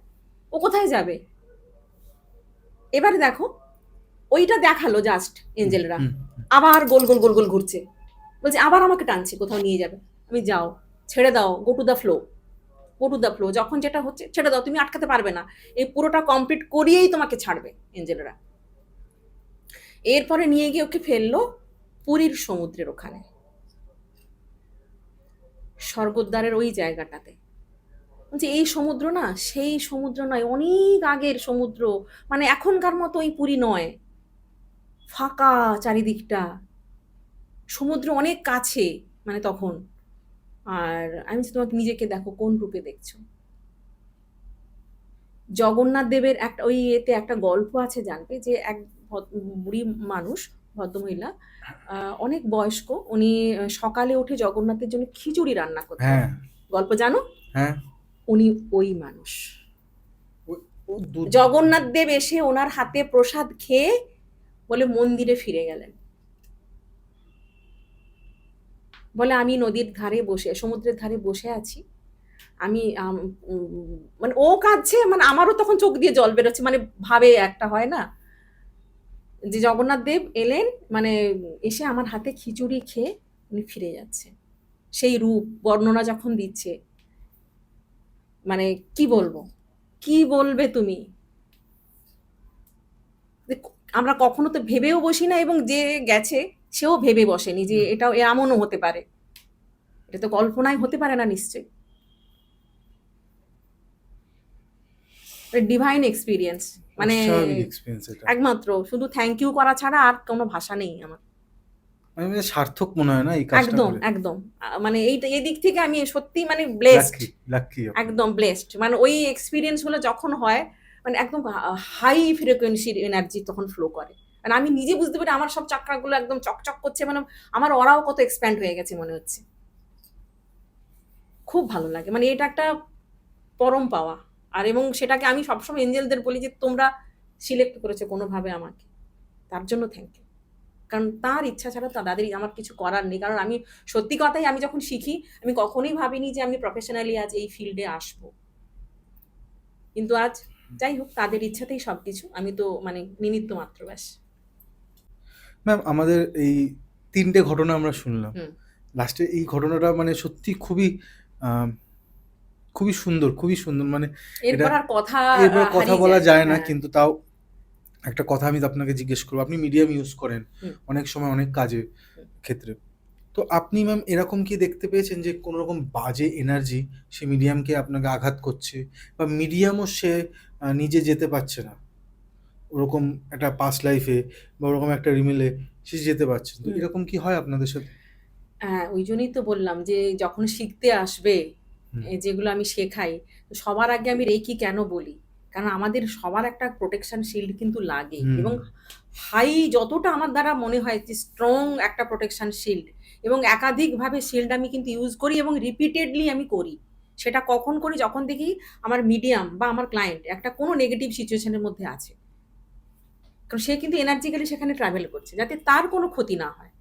ও কোথায় যাবে। এবারে দেখো, ওইটা দেখালো জাস্ট এঞ্জেলরা, হুম, আবার গোল গোল গোল গোল ঘুরছে, বলছে আবার আমাকে টানছে কোথাও নিয়ে যাবে, আমি যাও, ছেড়ে দাও, go to the flow, go to the flow, যখন যেটা হচ্ছে ছেড়ে দাও, তুমি আটকাতে পারবে না, এই পুরোটা কমপ্লিট করিয়েই তোমাকে ছাড়বে এঞ্জেলরা। এরপরে নিয়ে গিয়ে ওকে ফেললো পুরীর সমুদ্রের ওখানে, স্বর্গদ্বারের ওই জায়গাটাতে। বলছে এই সমুদ্র না সেই সমুদ্র নয়, অনেক আগের সমুদ্র, মানে এখনকার মতো ওই পুরী নয়, ফাঁকা চারিদিকটা, সমুদ্র অনেক কাছে, মানে তখন। আর আমি বলছি, তোমাকে নিজেকে দেখো কোন রূপে দেখছো। জগন্নাথ দেবের একটা ওই এতে একটা গল্প আছে, জানবে যে এক বুড়ি মানুষ, ভদ্রমহিলা, অনেক বয়স্ক, উনি সকালে উঠে জগন্নাথের জন্য খিচুড়ি রান্না করতেন। হ্যাঁ গল্প জানো? হ্যাঁ উনি ওই মানুষ। ও- ও দু- জগন্নাথ দেব এসে ওনার হাতে প্রসাদ খেয়ে বলে মন্দিরে ফিরে গেলেন, বলে আমি নদীর ধারে বসে, সমুদ্রের ধারে বসে আছি, আমি মানে ও কাঁদছে, মানে আমারও তখন চোখ দিয়ে জল বেরোচ্ছে, মানে ভাবে একটা হয় না যে জগন্নাথ দেব এলেন, মানে এসে আমার হাতে খিচুড়ি খেয়ে উনি ফিরে যাচ্ছে, সেই রূপ বর্ণনা যখন দিচ্ছে, মানে কি বলবো, কি বলবে তুমি। আমরা কখনো তো ভেবেও বসি না, এবং যে গেছে সেও ভেবে বসেনি যে এটাও এমনও হতে পারে, এটা তো কল্পনায় হতে পারে না নিশ্চয়ই, ডিভাইন এক্সপিরিয়েন্স, মানে অস্বাভাবিক এক্সপিরিয়েন্স এটা। একমাত্র শুধু থ্যাংক ইউ করা ছাড়া আর কোনো ভাষা নেই আমার। আমি মানে সার্থক মনে হয় না এই কাজটা একদম করে। একদম, মানে এই দিক থেকে আমি সত্যি মানে ব্লেসড, লাকি লাকি একদম ব্লেসড, মানে ওই এক্সপিরিয়েন্স গুলো যখন হয়, মানে একদম হাই ফ্রিকোয়েন্সির এনার্জি তখন ফ্লো করে, মানে আমি নিজে বুঝতে পারি আমার সব চাকরাগুলো একদম চকচক করছে, মানে আমার ওরাও কত এক্সপ্যান্ড হয়ে গেছে মনে হচ্ছে, খুব ভালো লাগে, মানে এটা একটা পরম পাওয়া। আর এবং সেটাকে আমি সবসময় এঞ্জেলদের বলি যে তোমরা সিলেক্ট করেছো কোনোভাবে আমাকে, তার জন্য থ্যাংক ইউ, কারণ তার ইচ্ছা ছাড়া তাদের আমার কিছু করার নেই। কারণ আমি সত্যি কথাই, আমি যখন শিখি আমি কখনোই ভাবিনি যে আমি প্রফেশনালি আজ এই ফিল্ডে আসবো, কিন্তু আজ যাই হোক তাদের ইচ্ছাতেই সবকিছু, আমি তো মানে নিমিত্ত মাত্র ব্যাস। ম্যাম আমাদের এই 3টে ঘটনা আমরা শুনলাম, হুম। লাস্টে এই ঘটনাটা মানে সত্যি খুবই আম, খুবই সুন্দর, খুবই সুন্দর, মানে এটা এরপর আর কথা এরপর কথা হারিয়ে বলা যায় না, হ্যাঁ। কিন্তু তাও একটা কথা আমি আপনাকে জিজ্ঞেস করবো। আপনি মিডিয়াম ইউজ করেন হুম। অনেক সময় অনেক কাজে হুম। ক্ষেত্রে, তো আপনি ম্যাম এরকম কি দেখতে পেয়েছেন যে কোনো রকম বাজে এনার্জি সে মিডিয়ামকে আপনাকে আঘাত করছে, বা মিডিয়ামও সে নিজে যেতে পারছে না ওরকম একটা পাস্ট লাইফে, বা ওরকম একটা রিমেলে সে যেতে পারছে না? তো হুম। এরকম কি হয় আপনাদের সাথে? হ্যাঁ, ওই জন্যই তো বললাম যে যখন শিখতে আসবে, হুম যেগুলো আমি শেখাই, তো সবার আগে আমি রেকি কেন বলি, কারণ আমাদের সবার একটা প্রোটেকশন শিল্ড কিন্তু লাগে, হুম এবং হাই যতটা আমার দ্বারা মনে হয় যে স্ট্রং একটা প্রোটেকশন শিল্ড, এবং একাধিকভাবে শিল্ড আমি কিন্তু ইউজ করি এবং রিপিটেডলি আমি করি। সেটা কখন করি, যখন দেখি আমার মিডিয়াম বা আমার ক্লায়েন্ট একটা কোনো নেগেটিভ সিচুয়েশনের মধ্যে আছে, কারণ সে কিন্তু এনার্জিক্যালি সেখানে ট্রাভেল করছে, যাতে তার কোনো ক্ষতি না হয়,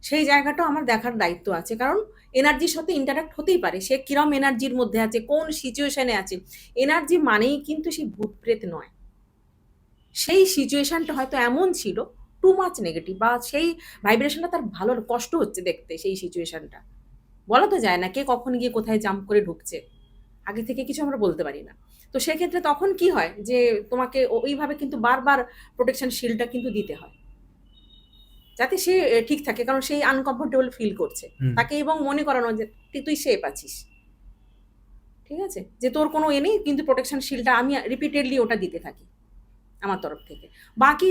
সেই জায়গাটাও আমার দেখার দায়িত্ব আছে। কারণ এনার্জির সাথে ইন্টারাক্ট হতেই পারে, সে কিরম এনার্জির মধ্যে আছে, কোন সিচুয়েশনে আছে। এনার্জি মানেই কিন্তু সেই ভূত প্রেত নয়, সেই সিচুয়েশনটা হয়তো এমন ছিল টু মাচ নেগেটিভ, বা সেই ভাইব্রেশনটা তার ভালো কষ্ট হচ্ছে দেখতে, সেই সিচুয়েশনটা বলা তো যায় না কে কখন গিয়ে কোথায় জাম্প করে ঢুকছে, আগে থেকে কিছু আমরা বলতে পারি না। তো সেক্ষেত্রে তখন কি হয় যে তোমাকে ওইভাবে কিন্তু বারবার প্রোটেকশন শিল্ডটা কিন্তু দিতে হয়, যাতে সে ঠিক থাকে, কারণ সেই আনকমফোর্টেবল ফিল করছে হুম তাকে, এবং মনে করানো যে তুই সেফ আছিস, ঠিক আছে, যে তোর কোনো এ নেই, কিন্তু প্রোটেকশন শিল্ডটা আমি রিপিটেডলি ওটা দিতে থাকি আমার তরফ থেকে। বাকি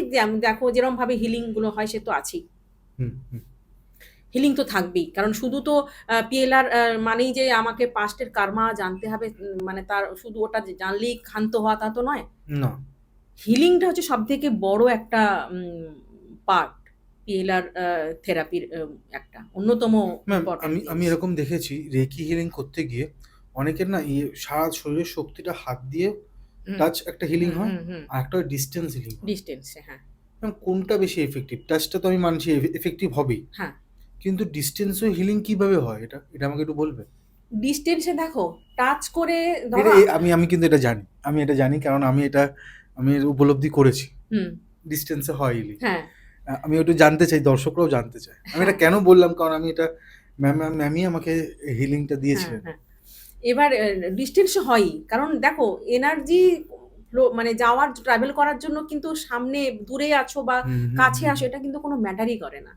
দেখো যেরকম ভাবে হিলিং গুলো হয় সে তো আছেই, হুম হুম। হিলিং তো থাকবেই, কারণ শুধু তো পিএলআর মানেই যে আমাকে পাস্টের কার্মা জানতে হবে, মানে তার শুধু ওটা যে জানলেই ক্ষান্ত হওয়া তা তো নয়। না হিলিংটা হচ্ছে সব থেকে বড় একটা পার্ট পিএলআর থেরাপির, একটা অন্যতম ম্যাম, ইম্পর্টেন্ট আমি আমি জিনিস। এরকম দেখেছি রেকি হিলিং করতে গিয়ে অনেকের না ইয়ে সারা শরীরের শক্তিটা হাত দিয়ে হুম টাচ একটা হিলিং হুম হয়, হুম হুম। আর একটা ডিস্টেন্স হিলিং হয়। ডিস্টেন্সে, হ্যাঁ ম্যাম কোনটা বেশি এফেক্টিভ? টাচটা তো আমি মানছি এফেক্টিভ হবেই, হ্যাঁ। কিন্তু ডিস্টেন্সও হিলিং কিভাবে হয়, এটা এটা আমাকে একটু বলবে? ডিস্টেন্সে দেখো, টাচ করে এটা ধরো। আমি আমি কিন্তু এটা জানি, আমি এটা জানি কারণ আমি এর উপলব্ধি করেছি হুম। ডিস্টেন্সে হয় হিলিং। হ্যাঁ আমি একটু জানতে চাই, দর্শকরাও জানতে চায়। আমি এটা হ্যাঁ কেন বললাম, কারণ আমি এটা ম্যামই আমাকে হিলিংটা হ্যাঁ দিয়েছিলেন। হ্যাঁ। এবার ডিস্টেন্স হয়ই, কারণ দেখো এনার্জি মানে যাওয়ার ট্রাভেল করার জন্য কিন্তু সামনে দূরে আছো বা হুম হুম কাছে হুম আসো এটা কিন্তু কোনো ম্যাটারই করে না,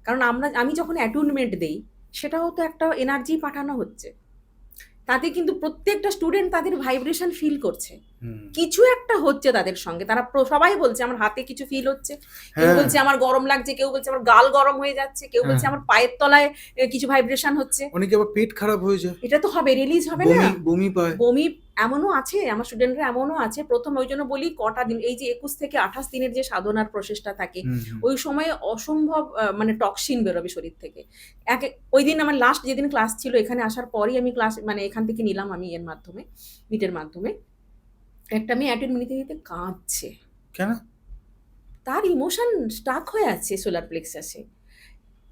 কারণ আমি যখন অ্যাটুনমেন্ট দেই সেটাও তো একটা এনার্জি পাঠানো হচ্ছে, তাতে কিন্তু প্রত্যেকটা স্টুডেন্ট তাদের ভাইব্রেশন ফিল করছে, হুম। কিছু একটা হচ্ছে তাদের সঙ্গে, তারা সবাই বলছে আমার হাতে কিছু ফিল হচ্ছে, কেউ হ্যাঁ বলছে আমার গরম লাগছে, কেউ বলছে আমার গাল গরম হয়ে যাচ্ছে, কেউ হ্যাঁ, বলছে আমার পায়ের তলায় কিছু ভাইব্রেশন হচ্ছে। অনেকে আবার পেট খারাপ হয়ে যায়, এটা তো হবে, রিলিজ হবে না, বমি বমি পায়। বমি। এমনও আছে, আমার স্টুডেন্টরা এমনও আছে, প্রথম ওই জন্য বলি কটা দিন, এই যে 21 থেকে 28 দিনের যে সাধনার প্রসেসটা থাকে, হুম হুম ওই সময়ে অসম্ভব মানে টক্সিন বেরোবে শরীর থেকে। ওই দিন আমার লাস্ট যেদিন ক্লাস ছিল, এখানে আসার পরই আমি ক্লাস মানে এখান থেকে নিলাম আমি এর মাধ্যমে, মিটের মাধ্যমে, একটা মেয়ে অ্যাটেন্ড নিতে নিতে কাঁদছে, কেন? তার ইমোশন স্টাক হয়ে আছে সোলার প্লেক্সাসে,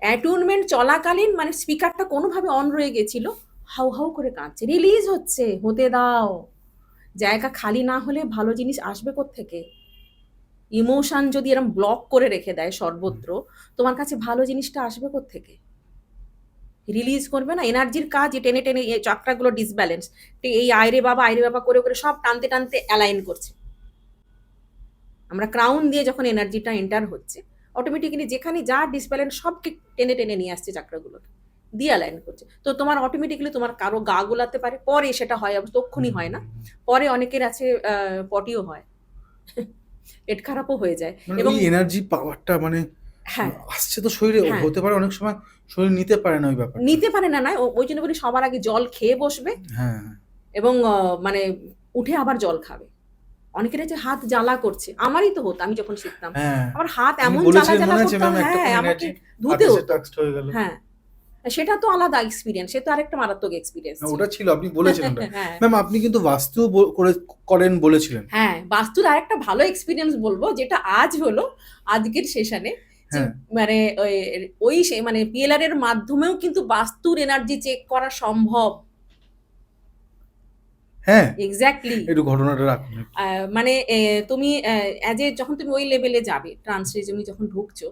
অ্যাটুনমেন্ট চলাকালীন মানে স্পিকারটা কোনোভাবে অন রয়ে গেছিল, হাউ হাউ করে কাঁদছে, রিলিজ হচ্ছে, হতে দাও, জায়গা খালি না হলে ভালো জিনিস আসবে কোত্থেকে? ইমোশন যদি এরকম ব্লক করে রেখে দেয় হুম, সর্বত্র, তোমার কাছে ভালো জিনিসটা আসবে কোত্থেকে? রিলিজ করবে না, এনার্জির কাজ টেনে টেনে চক্রাগুলো ডিসব্যালেন্স, এই আয়রে বাবা করে করে সব টানতে টানতে অ্যালাইন করছে। আমরা ক্রাউন দিয়ে যখন এনার্জিটা এন্টার হচ্ছে, অটোমেটিক্যালি যেখানে যা ডিসব্যালেন্স সবকে টেনে টেনে নিয়ে আসছে চক্রাগুলো, দিয়ে অ্যালাইন করছে, তো তোমার অটোমেটিক্যালি তোমার কারো গা গোলাতে পারে, পরে সেটা হয়, অবশ্য তক্ষুনি হুম, হয় না, হুম, হুম। পরে অনেকের আছে পটিও হয়, পেট খারাপও হয়ে যায়। মানে এবং ওই এনার্জি পাওয়ারটা মানে হ্যাঁ আসছে তো শরীরে, হ্যাঁ, হতে পারে অনেক সময় শরীর নিতে পারে না ওই ব্যাপারটা। নিতে পারে না, নয় ওই জন্য বলি সবার আগে জল খেয়ে বসবে, হ্যাঁ হ্যাঁ এবং মানে উঠে আবার জল খাবে। অনেকের আছে হাত জ্বালা করছে, আমারই তো হতো আমি যখন শিখতাম, হ্যাঁ। আমার হাত আপনি এমন জ্বালা বলেছিলেন জ্বালা মনে আছে করতাম, ম্যাম, একটা হ্যাঁ কোন আমাকে এনার্জি ধুতে হাতে এসে হতো। টাচড হয়ে গেল। হ্যাঁ, সেটা তো আলাদা এক্সপিরিয়েন্স, সে তো আরেকটা মারাত্মক এক্সপিরিয়েন্স হ্যাঁ, ছিল। ওটা ছিল, আপনি বলেছিলেন ওটা। হ্যাঁ ম্যাম আপনি কিন্তু বাস্তুও করেন বলেছিলেন। হ্যাঁ, বাস্তুর আরেকটা ভালো এক্সপিরিয়েন্স বলবো, যেটা আজ হলো আজকের সেশনে, যে হ্যাঁ মানে মানে পিএলআর এর মাধ্যমেও কিন্তু বাস্তুর এনার্জি চেক করা সম্ভব। হ্যাঁ, এক্স্যাক্টলি। একটু ঘটনাটা রাখুন একটু। মানে তুমি যখন তুমি ওই লেভেলে যাবে, ট্রান্সরিজমে যখন ঢুকছো,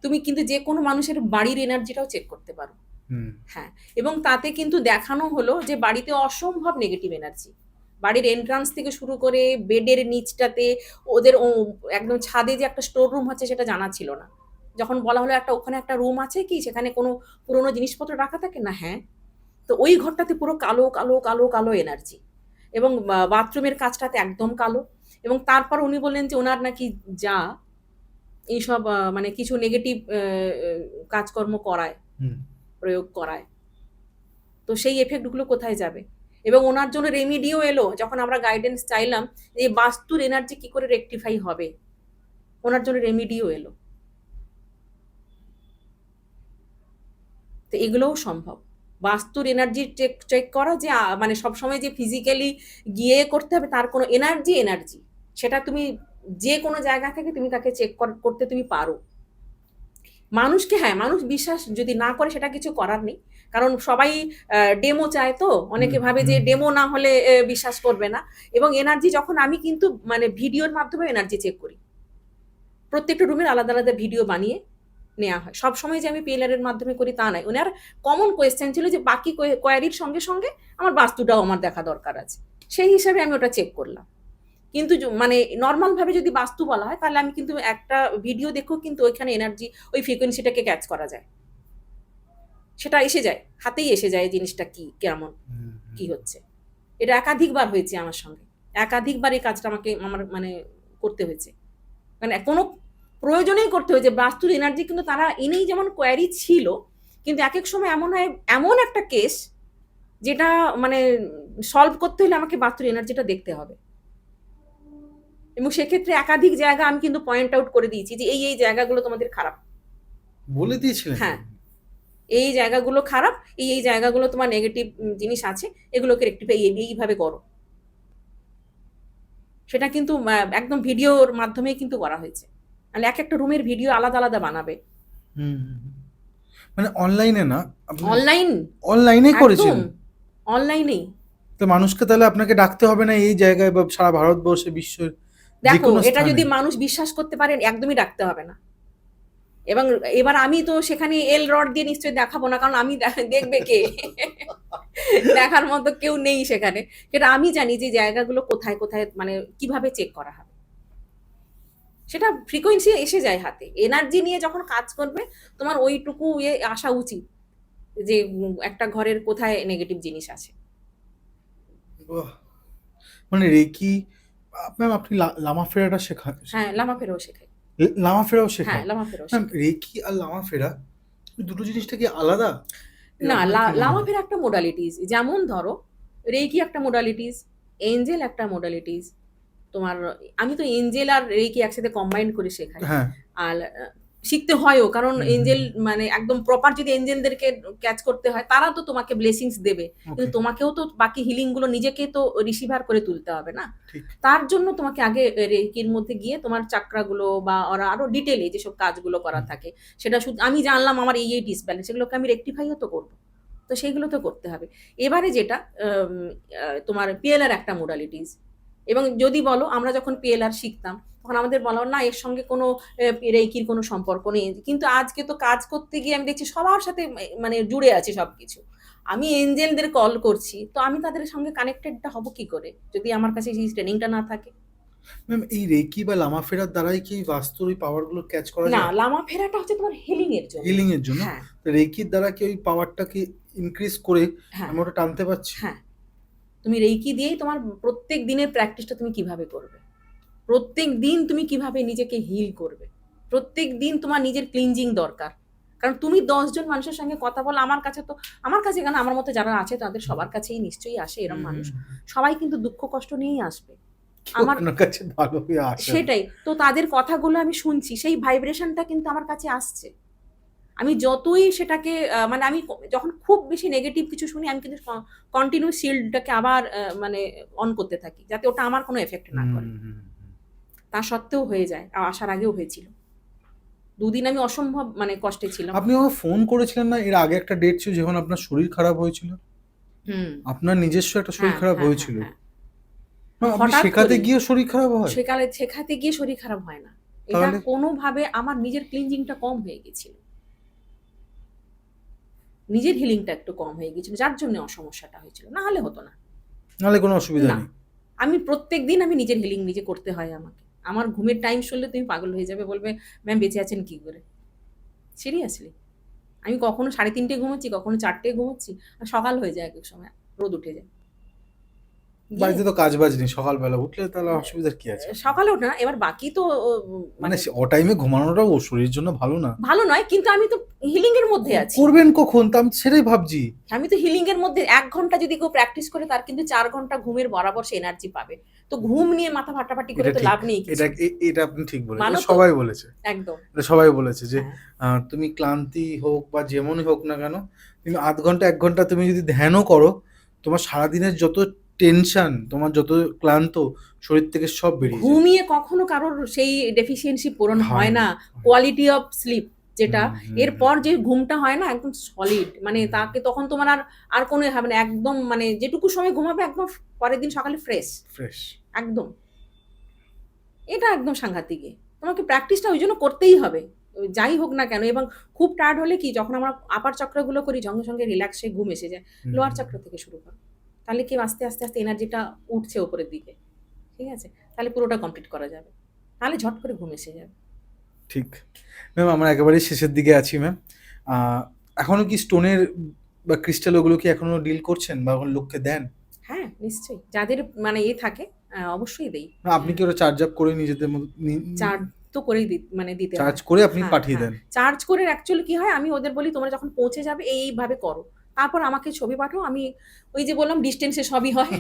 তুমি কিন্তু যে কোনো মানুষের বাড়ির এনার্জিটাও চেক করতে পারো। হুম হ্যাঁ, এবং তাতে কিন্তু দেখানো হলো যে বাড়িতে অসম্ভব নেগেটিভ এনার্জি, বাড়ির এন্ট্রান্স থেকে শুরু করে বেডের নিচটাতে, ওদের একদম ছাদে যে একটা স্টোর রুম হচ্ছে সেটা জানা ছিল না, যখন বলা হলো একটা ওখানে একটা রুম আছে কি সেখানে কোনো পুরোনো জিনিসপত্র রাখা থাকে না, হ্যাঁ, তো ওই ঘরটাতে পুরো কালো কালো কালো কালো এনার্জি, এবং বাথরুমের কাজটাতে একদম কালো, এবং তারপর উনি বললেন যে ওনার নাকি যা এইসব মানে কিছু নেগেটিভ কাজকর্ম করায়, হুম। প্রয়োগ করায়, তো সেই এফেক্টগুলো কোথায় যাবে? এবং ওনার জন্য রেমিডিও এলো, যখন আমরা গাইডেন্স চাইলাম এই বাস্তুর এনার্জি কি করে রেকটিফাই হবে, ওনার জন্য রেমিডিও এলো। তো এগুলোও সম্ভব, বাস্তুর এনার্জি চেক চেক করা, যে মানে সবসময় যে ফিজিক্যালি গিয়ে করতে হবে তার কোনো এনার্জি, এনার্জি সেটা তুমি যে কোনো জায়গা থেকে তুমি তাকে চেক করতে তুমি পারো। মানুষকে, হ্যাঁ, মানুষ বিশ্বাস যদি না করে সেটা কিছু করার নেই। কারণ সবাই ডেমো চায় তো। অনেকে হুম, ভাবে যে হুম। ডেমো না হলে বিশ্বাস করবে না। এবং এনার্জি যখন আমি কিন্তু মানে ভিডিওর মাধ্যমে এনার্জি চেক করি। প্রত্যেকটা রুমের আলাদা, আলাদা ভিডিও বানিয়ে নেয়া হয়। সবসময় যে আমি পিএলআর এর মাধ্যমে করি তা নয়। উনার কমন কোয়েশ্চেন ছিল যে বাকি কোয়েরির সঙ্গে, সঙ্গে আমার বাস্তুটাও আমার দেখা দরকার আছে। সেই হিসাবে আমি ওটা চেক করলাম। কিন্তু মানে নরমাল ভাবে যদি বাস্তু বলা হয় তাহলে আমি কিন্তু একটা ভিডিও দেখেও কিন্তু ওইখানে এনার্জি ওই ফ্রিকোয়েন্সিটাকে ক্যাচ করা যায়। সেটা এসে যায়, হাতেই এসে যায় জিনিসটা কি কেমন হুম, কি হচ্ছে। এটা একাধিকবার হয়েছে আমার সঙ্গে। একাধিকবার এই কাজটা আমার মানে করতে হয়েছে। মানে কোনো প্রয়োজনেই করতে হয়েছে। বাস্তুর এনার্জি কিন্তু তারা এনেই যেমন কোয়ারি ছিল, কিন্তু একেক সময় এমন হয়, এমন একটা কেস যেটা মানে সলভ করতে হলে আমাকে বাস্তুর এনার্জিটা দেখতে হবে। এবং সেক্ষেত্রে একাধিক জায়গা আমি কিন্তু পয়েন্ট আউট করে দিয়েছি যে এই জায়গাগুলো তোমাদের খারাপ। বলে দিয়েছিলেন? হ্যাঁ, এই জায়গাগুলো খারাপ, এই জায়গাগুলো তোমার নেগেটিভ জিনিস আছে, এগুলোকে রেক্টিফাই এইভাবে করো। সেটা কিন্তু একদম ভিডিওর মাধ্যমেই কিন্তু করা হয়েছে। মানে একটা রুমের ভিডিও আলাদা, আলাদা বানাবে। হুম, হুম, হুম। মানে অনলাইনে না, আপনি অনলাইন, অনলাইনেই একদম করেছেন? অনলাইনেই। তো মানুষকে তাহলে আপনাকে ডাকতে হবে না এই জায়গায় বা সারা ভারতবর্ষে, বিশ্বের দেখো, যেকোনো এটা স্থানে? যদি মানুষ বিশ্বাস করতে পারেন একদমই ডাকতে হবে না। এবং এবার আমি তো সেখানে এল রড দিয়ে নিশ্চয়ই দেখাবো না, কারণ আমি দেখবে কে? দেখার মতো কেউ নেই সেখানে। সেটা আমি জানি যে জায়গাগুলো কোথায়, কোথায় মানে কিভাবে চেক করা হবে। সেটা ফ্রিকোয়েন্সি এসে যায় হাতে। এনার্জি নিয়ে যখন কাজ করবে তোমার ওইটুকু আসা উচিত যে একটা ঘরের কোথায় নেগেটিভ জিনিস আছে। বাহ! মানে রেকি, ম্যাম আপনি লামা ফেরাটা হ্যাঁ, লামা ফেরাও শেখাই। লামা ফেরাও হ্যাঁ, শেখান? লামা ফেরাও ম্যাম শেখাই। রেকি আর লামা ফেরা দুটো জিনিসটা কি আলাদা? না, আপনার কি মনে লামা হয়? ফেরা একটা মোডালিটিস। যেমন ধরো রেকি একটা মোডালিটিস, এঞ্জেল একটা মোডালিটিস। তোমার আমি তো এঞ্জেল আর রেকি একসাথে কম্বাইন করে শেখাই। হ্যাঁ। আর শিখতে হয়ও, কারণ হুম, হুম। এঞ্জেল মানে একদম প্রপার যদি এঞ্জেলদেরকে ক্যাচ করতে হয় তারা তো তোমাকে ব্লেসিংস দেবে, কিন্তু ওকে, তোমাকেও তো বাকি হিলিং গুলো নিজেকে তো রিসিভার করে তুলতে হবে না? ঠিক। তার জন্য তোমাকে আগে রেকির মধ্যে গিয়ে তোমার চাকরাগুলো বা ওরা আরো ডিটেলে যেসব কাজগুলো করা হুম, থাকে, সেটা শুধু আমি জানলাম আমার এই ডিসব্যালেন্স, সেগুলোকে আমি রেকটিফাইও তো করবো। তো সেইগুলো তো করতে হবে। এবারে যেটা তোমার পিএলআর একটা মোডালিটিস। এবং যদি বলো আমরা যখন পিএলআর শিখতাম তখন আমাদের বলা হলো, না এর সঙ্গে কোনো রেকির কোনো সম্পর্ক নেই। কিন্তু আজকে তো কাজ করতে গিয়ে আমি দেখছি সবার সাথে মানে জুড়ে আছে সবকিছু। আমি এঞ্জেলদের কল করছি, তো আমি তাদের সঙ্গে কানেক্টেডটা হব কি করে যদি আমার কাছে সেই ট্রেনিংটা না থাকে? ম্যাম এই রেকি বা লামা ফেরার দ্বারাই কি বাস্তুর ওই পাওয়ার গুলো ক্যাচ করা না, যায়? লামা ফেরাটা হচ্ছে তোমার হিলিং এর জন্য। হিলিং এর জন্য? হ্যাঁ, তো রেকির দ্বারা কি ওই পাওয়ারটাকে ইনক্রিজ করে হ্যাঁ, আমি ওটা টানতে পারছি? হ্যাঁ। তুমি রেকি দিয়েই তোমার প্রত্যেক দিনের প্র্যাকটিসটা তুমি কিভাবে করবে, প্রত্যেক দিন তুমি কিভাবে নিজেকে হিল করবে, প্রত্যেক দিন তোমার নিজের ক্লিনজিং দরকার। কারণ তুমি 10 জন মানুষের সঙ্গে কথা বলো, আমার কাছে তো, আমার কাছে কেন, আমার মতো যারা আছে তাদের সবার কাছেই নিশ্চয়ই আসে এরম হুম, মানুষ। হুম, হুম। সবাই কিন্তু দুঃখ কষ্ট নিয়েই আসবে। কেউ আমার আপনার কাছে ভালো হয়ে আসে না। সেটাই তো, তাদের কথাগুলো আমি শুনছি, সেই ভাইব্রেশনটা কিন্তু আমার কাছে আসছে। আমি যতই সেটাকে মানে আমি যখন খুব বেশি নেগেটিভ কিছু শুনি আমি কিন্তু কন্টিনিউ শিল্ডটাকে আবার মানে অন করতে থাকি যাতে ওটা আমার কোনো এফেক্ট না হুম, করে। হুম, হুম। তা সত্ত্বেও হয়ে যায়, আসার আগেও হয়েছিল। 2 দিন আমি অসম্ভব মানে কষ্টে ছিলাম। আপনি আমাকে ফোন করেছিলেন না এর আগে একটা ডেট ছিল যখন আপনার শরীর খারাপ হয়েছিল? হুম। আপনার নিজস্ব একটা শরীর হ্যাঁ, খারাপ হ্যাঁ, হ্যাঁ, হয়েছিল। হ্যাঁ। আপনি হঠাৎ শেখাতে করেই গিয়ে শরীর খারাপ হয়? শেখাতে গিয়ে শরীর খারাপ হয় না। এটা তাহলে? কোনোভাবে আমার নিজের ক্লিনজিংটা কম হয়ে গেছিল। নিজের হিলিংটা একটু কম হয়ে গেছিল। যার জন্য সমস্যাটা হয়েছিল। না হলে হতো না। নাহলে কোনো অসুবিধা না। নেই। আমি প্রত্যেকদিন আমি নিজের হিলিং নিজে করতে হয় আমাকে। আমার ঘুমের টাইম শুনলে তুমি পাগল হয়ে যাবে। বলবে, "ম্যাম বেঁচে আছেন কি করে?" সিরিয়াসলি। আমি কখনো 3:30 ঘুমোচ্ছি, কখনো 4 ঘুমোচ্ছি। আর সকাল হয়ে যায় একেক সময়। রোদ উঠে যায়। গিয়ে বাড়িতে তো কাজ-বাজ নেই। সকালবেলা উঠলে তাহলে অসুবিধার কি আছে? সকালে ওঠে না। এবার বাকি তো মানে মানে অটাইমে ঘুমানোটাও শরীরের জন্য ভালো না। ভালো নয়, কিন্তু আমি তো হিলিং এর মধ্যে আছি। করবেন কখন? তা আমি সেটাই ভাবছি। আমি তো হিলিং এর মধ্যে ১ ঘন্টা যদি কেউ প্র্যাকটিস করে তার কিন্তু ৪ ঘন্টা ঘুমের বরাবর সে এনার্জি পাবে। তো ঘুম নিয়ে মাথা ফাটাফাটি করে এটা তো ঠিক। লাভ নেই কিছু। এটা আপনি ঠিক বলেছেন। মানো এটা তো? সবাই বলেছে। একদম। এটা সবাই বলেছে যে হ্যাঁ। তুমি ক্লান্তি হোক বা যেমনই হোক না কেন, তুমি ০.৫ ঘন্টা ১ ঘন্টা তুমি যদি ধ্যানও করো, তোমার সারাদিনের যত টেনশন, তোমার যত ক্লান্ত শরীর থেকে সব বেরিয়ে যায়। ঘুমিয়ে কখনো কারোর সেই ডেফিসিয়েন্সি পূরণ হয় হয় না। না। কোয়ালিটি অফ স্লিপ যেটা হুম, হুম, এরপর যে ঘুমটা হয় না একদম সলিড, মানে তাকে তখন তোমার আর আর কোনো হবে না, একদম মানে যেটুকু সময় ঘুমাবে একদম পরের দিন সকালে ফ্রেশ ফ্রেশ। একদম। এটা একদম সাংঘাতিক তোমাকে প্র্যাকটিসটা ওই জন্য করতেই হবে, যাই হোক না কেন। এবং খুব টায়ার্ড হলে কি, যখন আমরা আপার চক্রগুলো করি সঙ্গে সঙ্গে রিল্যাক্সে ঘুম এসে যায়, লোয়ার চক্র থেকে শুরু করো, তাহলে কি আস্তে আস্তে আস্তে এনার্জিটা উঠছে ওপরের দিকে, ঠিক আছে, তাহলে পুরোটা কমপ্লিট করা যাবে, তাহলে ঝট করে ঘুম এসে যাবে। ঠিক। ম্যাম আমরা একেবারেই শেষের দিকে আছি ম্যাম। এখনো কি স্টোনের বা ক্রিস্টাল ওগুলো কি এখনো ডিল করছেন বা এখন লোককে দেন? হ্যাঁ নিশ্চয়ই, যাদের মানে থাকে অবশ্যই দেই। না, আপনি কি ওরা চার্জ আপ করে নিজেদের মধ্যে চার্জ তো করেই মানে দিতে চার্জ হয়। করে আপনি হ্যাঁ পাঠিয়ে হ্যাঁ, দেন? চার্জ করে অ্যাকচুয়ালি কি হয়, আমি ওদের বলি তোমরা যখন পৌঁছে যাবে এইভাবে করো, তারপর আমাকে ছবি পাঠাও, আমি ওই যে বললাম ডিস্টেন্সে সবই হয়,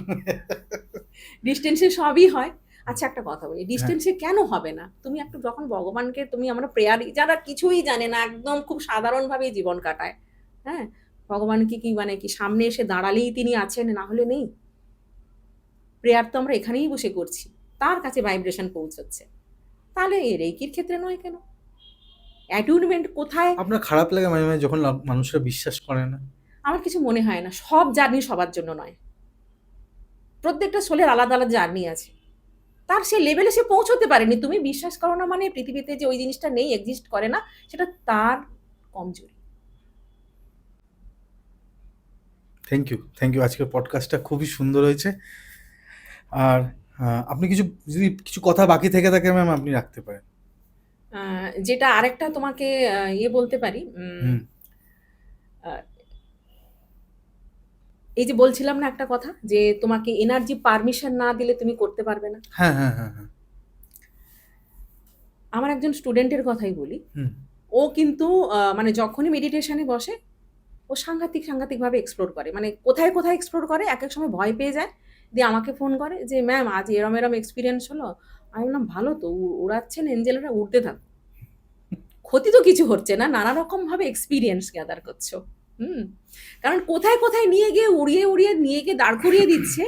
ডিস্টেন্সে সবই হয়। আচ্ছা একটা কথা বলি, হ্যাঁ। ডিস্টেন্সে কেন হবে না? তুমি একটু যখন ভগবানকে তুমি, আমরা প্রেয়ার, যারা কিছুই জানে না একদম খুব সাধারণভাবে জীবন কাটায়, হ্যাঁ, ভগবানকে কি মানে কি সামনে এসে দাঁড়ালেই তিনি আছেন, না হলে নেই? প্রেয়ার তো আমরা এখানেই বসে করছি, তার কাছে ভাইব্রেশন পৌঁছচ্ছে, তাহলে এর এইকির ক্ষেত্রে নয় কেন? অ্যাটুনমেন্ট কোথায়? আপনার খারাপ লাগে মাঝে মাঝে যখন মানুষরা বিশ্বাস করে না? আমার কিছু মনে হয় না, সব জার্নি সবার জন্য নয়, প্রত্যেকটা সোলের আলাদা আলাদা জার্নি আছে, তার সে লেভেলে সে পৌঁছতে পারেনি, তুমি বিশ্বাস করো না মানে পৃথিবীতে যে ওই জিনিসটা নেই, এক্সিস্ট করে না, সেটা তার কমজোরি। Thank you, thank you. আজকের পডকাস্টটা খুবই সুন্দর হয়েছে। আর আপনি কিছু যদি কিছু কথা বাকি থেকে থাকে ম্যাম আপনি রাখতে পারেন। যেটা আরেকটা তোমাকে বলতে পারি, হুম। এই যে বলছিলাম না একটা কথা, যে তোমাকে এনার্জি পারমিশন না দিলে তুমি করতে পারবে না। হ্যাঁ, হ্যাঁ, হ্যাঁ, হ্যাঁ। আমার একজন স্টুডেন্টের কথাই বলি, হুম। ও কিন্তু মানে যখনই মেডিটেশনে বসে ও সাংঘাতিকভাবে এক্সপ্লোর করে, মানে কোথায় কোথায় এক্সপ্লোর করে, এক এক সময় ভয় পেয়ে যায়, দিয়ে আমাকে ফোন করে যে ম্যাম আজ এরম এরম এক্সপিরিয়েন্স হলো। আমি বললাম ভালো তো, উড়াচ্ছেন এঞ্জেলরা, উড়তে থাকো, ক্ষতি তো কিছু হচ্ছে না, নানা রকম ভাবে এক্সপিরিয়েন্স গ্যাদার করছো। হুম, কারণ কোথায় কোথায় নিয়ে গিয়ে উড়িয়ে উড়িয়ে নিয়ে গিয়ে দাঁড় করিয়ে দিচ্ছে,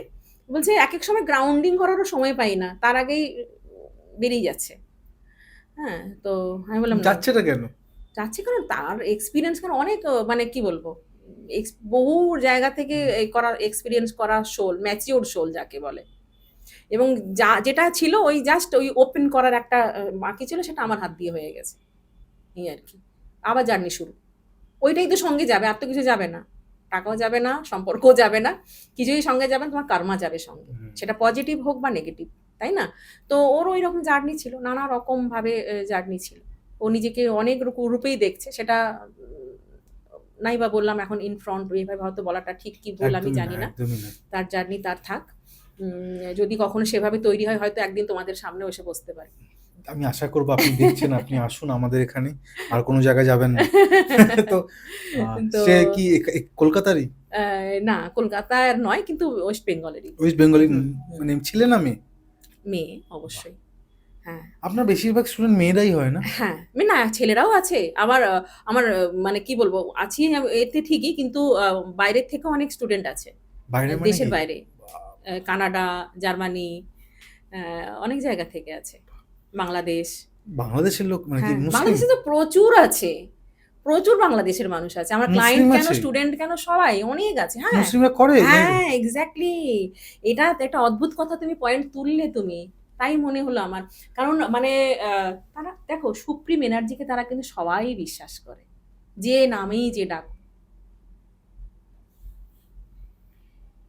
বলছে এক এক সময় গ্রাউন্ডিং করারও সময় পাই না, তার আগেই বেরিয়ে যাচ্ছে। হ্যাঁ, তো আমি বললাম না, যাচ্ছেটা কেন? যাচ্ছে কারণ তার এক্সপিরিয়েন্স, কারণ অনেক মানে কি বলবো, বহু জায়গা থেকে এই করার এক্সপিরিয়েন্স করা সোল, ম্যাচিওর সোল যাকে বলে। এবং যেটা ছিল ওই জাস্ট ওই ওপেন করার একটা বাকি ছিল, সেটা আমার হাত দিয়ে হয়ে গেছে, এই আর কি। আবার জার্নি শুরু, ওইটাই তো সঙ্গে যাবে, আর তো কিছু যাবে না, টাকাও যাবে না, সম্পর্কও যাবে না, কিছুই সঙ্গে যাবে না, তোমার কার্মা যাবে সঙ্গে, সেটা পজিটিভ হোক বা নেগেটিভ, তাই না? তো ওর ওই রকম জার্নি ছিল, নানা রকম ভাবে জার্নি ছিল, ও নিজেকে অনেক রূপেই দেখছে, সেটা নাই বা বললাম এখন ইন ফ্রন্ট, এইভাবে হয়তো বলাটা ঠিক কি ভুল আমি একদমই না, জানি না, একদমই না। তার জার্নি তার থাক, যদি কখনো সেভাবে তৈরি হয় হয়তো একদিন তোমাদের সামনে এসে বসতে পারে। আমি আশা করব আপনি দেখছেন, আপনি আসুন আমাদের এখানে, আর কোনো জায়গায় যাবেন না। তো তো সে কি কলকাতারই? না কলকাতার নয়, কিন্তু ওয়েস্ট বেঙ্গলেরই। ওয়েস্ট বেঙ্গলি হুম, হুম। মানে ছেলে না মেয়ে? মেয়ে অবশ্যই। হ্যাঁ আপনার বেশিরভাগ স্টুডেন্ট মেয়েরাই হয় না? হ্যাঁ, না ছেলেরাও আছে, আমার মানে কি বলবো, আছি এতে ঠিকই, কিন্তু বাইরের থেকেও অনেক স্টুডেন্ট আছে, বাইরে মানে দেশের কি? বাইরে, কানাডা, জার্মানি, অনেক জায়গা থেকে আছে, বাংলাদেশ। বাংলাদেশের লোক মানে কি হ্যাঁ, মুসলিম? বাংলাদেশে তো প্রচুর আছে, প্রচুর বাংলাদেশের মানুষ আছে, আমার মুসলিম ক্লায়েন্ট কেন, আছে? স্টুডেন্ট কেন, সবাই অনেক আছে। হ্যাঁ মুসলিমরা করে মেয়েদের? হ্যাঁ, এক্স্যাক্টলি, এটা একটা অদ্ভুত কথা তুমি পয়েন্ট তুললে তুমি, তাই মনে হলো আমার। কারণ মানে তারা দেখো সুপ্রিম এনার্জিকে তারা কিন্তু সবাই বিশ্বাস করে, যে নামেই যে ডাক।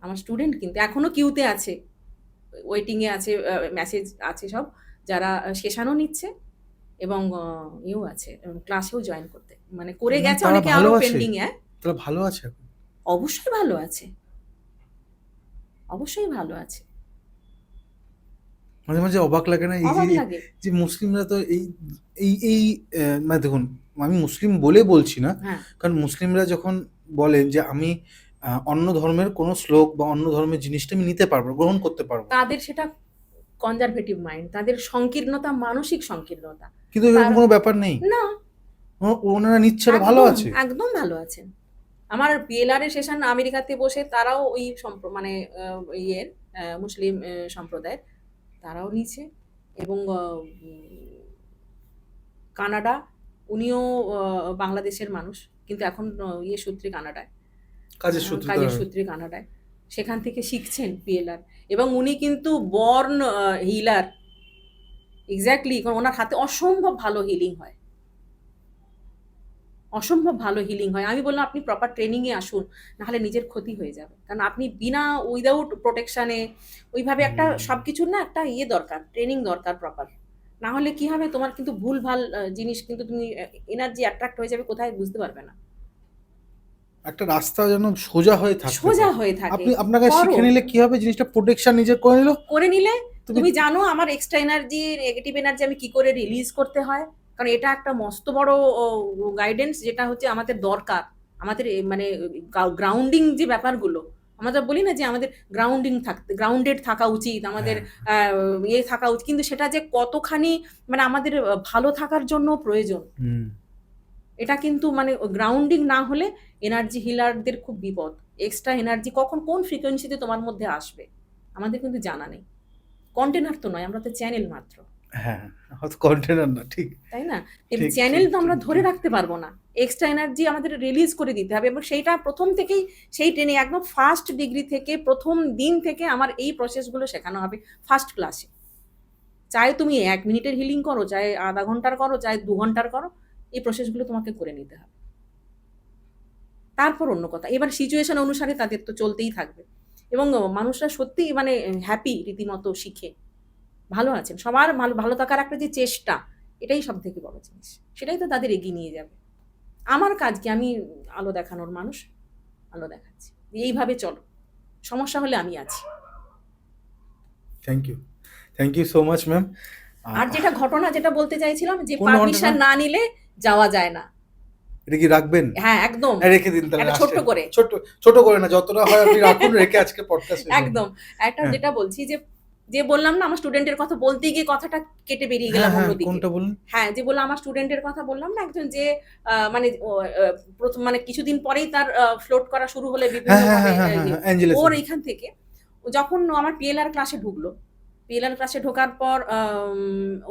আমার স্টুডেন্ট কিন্তু এখনো কিউতে আছে, ওয়েটিং এ আছে, মেসেজ আছে সব, যারা সেশনও নিচ্ছে এবং ইয়েও আছে, ক্লাসেও জয়েন করতে মানে করে মানে গেছে, তারা অনেকে ভালো আরো আছে? পেন্ডিং এ। তারা ভালো আছে এখন? অবশ্যই ভালো আছে, অবশ্যই ভালো আছে, মাঝে মাঝে অবাক লাগে না এই যে অবাক লাগে। যে মুসলিমরা তো এই এই এই মানে দেখুন, আমি মুসলিম বলে বলছি না, হ্যাঁ, কারণ মুসলিমরা যখন বলেন যে আমি অন্য ধর্মের কোনো শ্লোক বা অন্য ধর্মের জিনিসটা আমি নিতে পারবো, গ্রহণ করতে পারবো, তাদের সেটা কনজারভেটিভ মাইন্ড, তাদের সংকীর্ণতা, মানসিক সংকীর্ণতা। কিন্তু এরকম তার কোনো ব্যাপার নেই। না, ওনারা নিচ্ছে, ওরা ভালো একদম আছে। একদম ভালো আছেন। আমার পিএলআর এর সেশন আমেরিকাতে বসে, তারাও ওই মানে ইয়ের মুসলিম সম্প্রদায়ের, তারাও নিচ্ছে, এবং কানাডা, উনিও বাংলাদেশের মানুষ, কিন্তু এখন ইয়ে সূত্রে কানাডায়, কাজের সূত্রে কাজের তারা- সূত্রে কানাডায়, সেখান থেকে শিখছেন পিএলআর। এবং উনি কিন্তু বর্ন হিলার, এক্স্যাক্টলি, কারণ ওনার হাতে অসম্ভব ভালো হিলিং হয়, অসম্ভব ভালো হিলিং হয়। আমি বললাম আপনি প্রপার ট্রেনিংয়ে আসুন, নাহলে নিজের ক্ষতি হয়ে যাবে। কারণ আপনি বিনা উইদাউট প্রোটেকশানে ওইভাবে একটা হুম। সব কিছুর না একটা ইয়ে দরকার, ট্রেনিং দরকার প্রপার। না হলে কি হবে, তোমার কিন্তু ভুল ভাল জিনিস, কিন্তু তুমি এনার্জি অ্যাট্রাক্ট হয়ে যাবে কোথায় বুঝতে পারবে না, একটা রাস্তা যেন সোজা হয়ে থাকতে সোজা পারে। হয়ে থাকে। আপনি আপনার কাছে করো, শিখে নিলে কি হবে, জিনিসটা প্রোটেকশন নিজে করে নিল, করে নিলে তুমি তুমি জানো আমার এক্সট্রা এনার্জি, নেগেটিভ এনার্জি আমি কি করে রিলিজ করতে হয়। কারণ এটা একটা মস্ত বড় গাইডেন্স, যেটা হচ্ছে আমাদের দরকার। আমাদের মানে গ্রাউন্ডিং যে ব্যাপারগুলো, আমরা যা বলি না যে আমাদের গ্রাউন্ডিং থাকতে, গ্রাউন্ডেড থাকা উচিত আমাদের, হ্যাঁ। ইয়ে থাকা উচিত, কিন্তু সেটা যে কতখানি মানে আমাদের ভালো থাকার জন্য প্রয়োজন। হুম। এটা কিন্তু মানে গ্রাউন্ডিং না হলে এনার্জি হিলারদের খুব বিপদ। এক্সট্রা এনার্জি কখন কোন ফ্রিকোয়েন্সিতে তোমার মধ্যে আসবে আমাদের কিন্তু জানা নেই। কন্টেনার তো নয়, আমরা তো চ্যানেল মাত্র, হ্যাঁ, হয়তো কন্টেনার না, ঠিক তাই না? ঠিক চ্যানেল ঠিক তো আমরা ঠিক ধরে ঠিক। রাখতে পারবো না, এক্সট্রা এনার্জি আমাদের রিলিজ করে দিতে হবে। এবং সেইটা প্রথম থেকেই, সেই ট্রেনিং একদম ফার্স্ট ডিগ্রি থেকে, প্রথম দিন থেকে আমার এই প্রসেসগুলো শেখানো হবে ফার্স্ট ক্লাসে। চাই তুমি 1 মিনিটের হিলিং করো, চাই আধা ঘন্টার করো, চাই 2 ঘন্টার করো, এই প্রসেসগুলো তোমাকে করে নিতে হবে। তারপর অন্য কথা, এবার সিচুয়েশন অনুসারে তাদের তো চলতেই থাকবে। এবং মানুষরা সত্যি মানে হ্যাপি, রীতিমতো শিখে ভালো আছেন, সবার ভালো ভালো থাকার একটা যে চেষ্টা, এটাই সব থেকে বড় জিনিস, সেটাই তো তাদের এগিয়ে নিয়ে যাবে। আমার কাজ কি, আমি আলো দেখানোর মানুষ, আলো দেখাচ্ছি, এইভাবে চলো, সমস্যা হলে আমি আছি। Thank you so much ma'am. আর যেটা ঘটনা যেটা বলতে চাইছিলাম, যে কোন পারমিশন ঘটনা? না নিলে যাওয়া যায় না। এটা কি রাখবেন? হ্যাঁ একদম, হ্যাঁ, রেখে দিন তাহলে, একটা ছোট্ট আসছেন। করে, ছোট ছোট করে না, যতটা হয় আপনি রাখুন, রেখে আজকে পডকাস্ট শেষ হবে। একদম একটা হ্যাঁ যেটা বলছি, যে যে বললাম না আমার স্টুডেন্টের কথা বলতে গিয়ে কথাটা কেটে বেরিয়ে হ্যাঁ গেলাম হ্যাঁ, অন্যদিকে। কোনটা বলুন? হ্যাঁ, যে বললাম আমার স্টুডেন্টের কথা বললাম না, একজন যে মানে প্রথম মানে কিছুদিন পরেই তার ফ্লোট করা শুরু হলে হ্যাঁ হ্যাঁ বিভিন্নভাবে হ্যাঁ হ্যাঁ হ্যাঁ ইয়ে, হ্যাঁ, অ্যাঞ্জেলা ওর স্যার। এইখান থেকে ও যখন আমার পিএলআর ক্লাসে ঢুকলো, পিএলআর ক্লাসে ঢোকার পর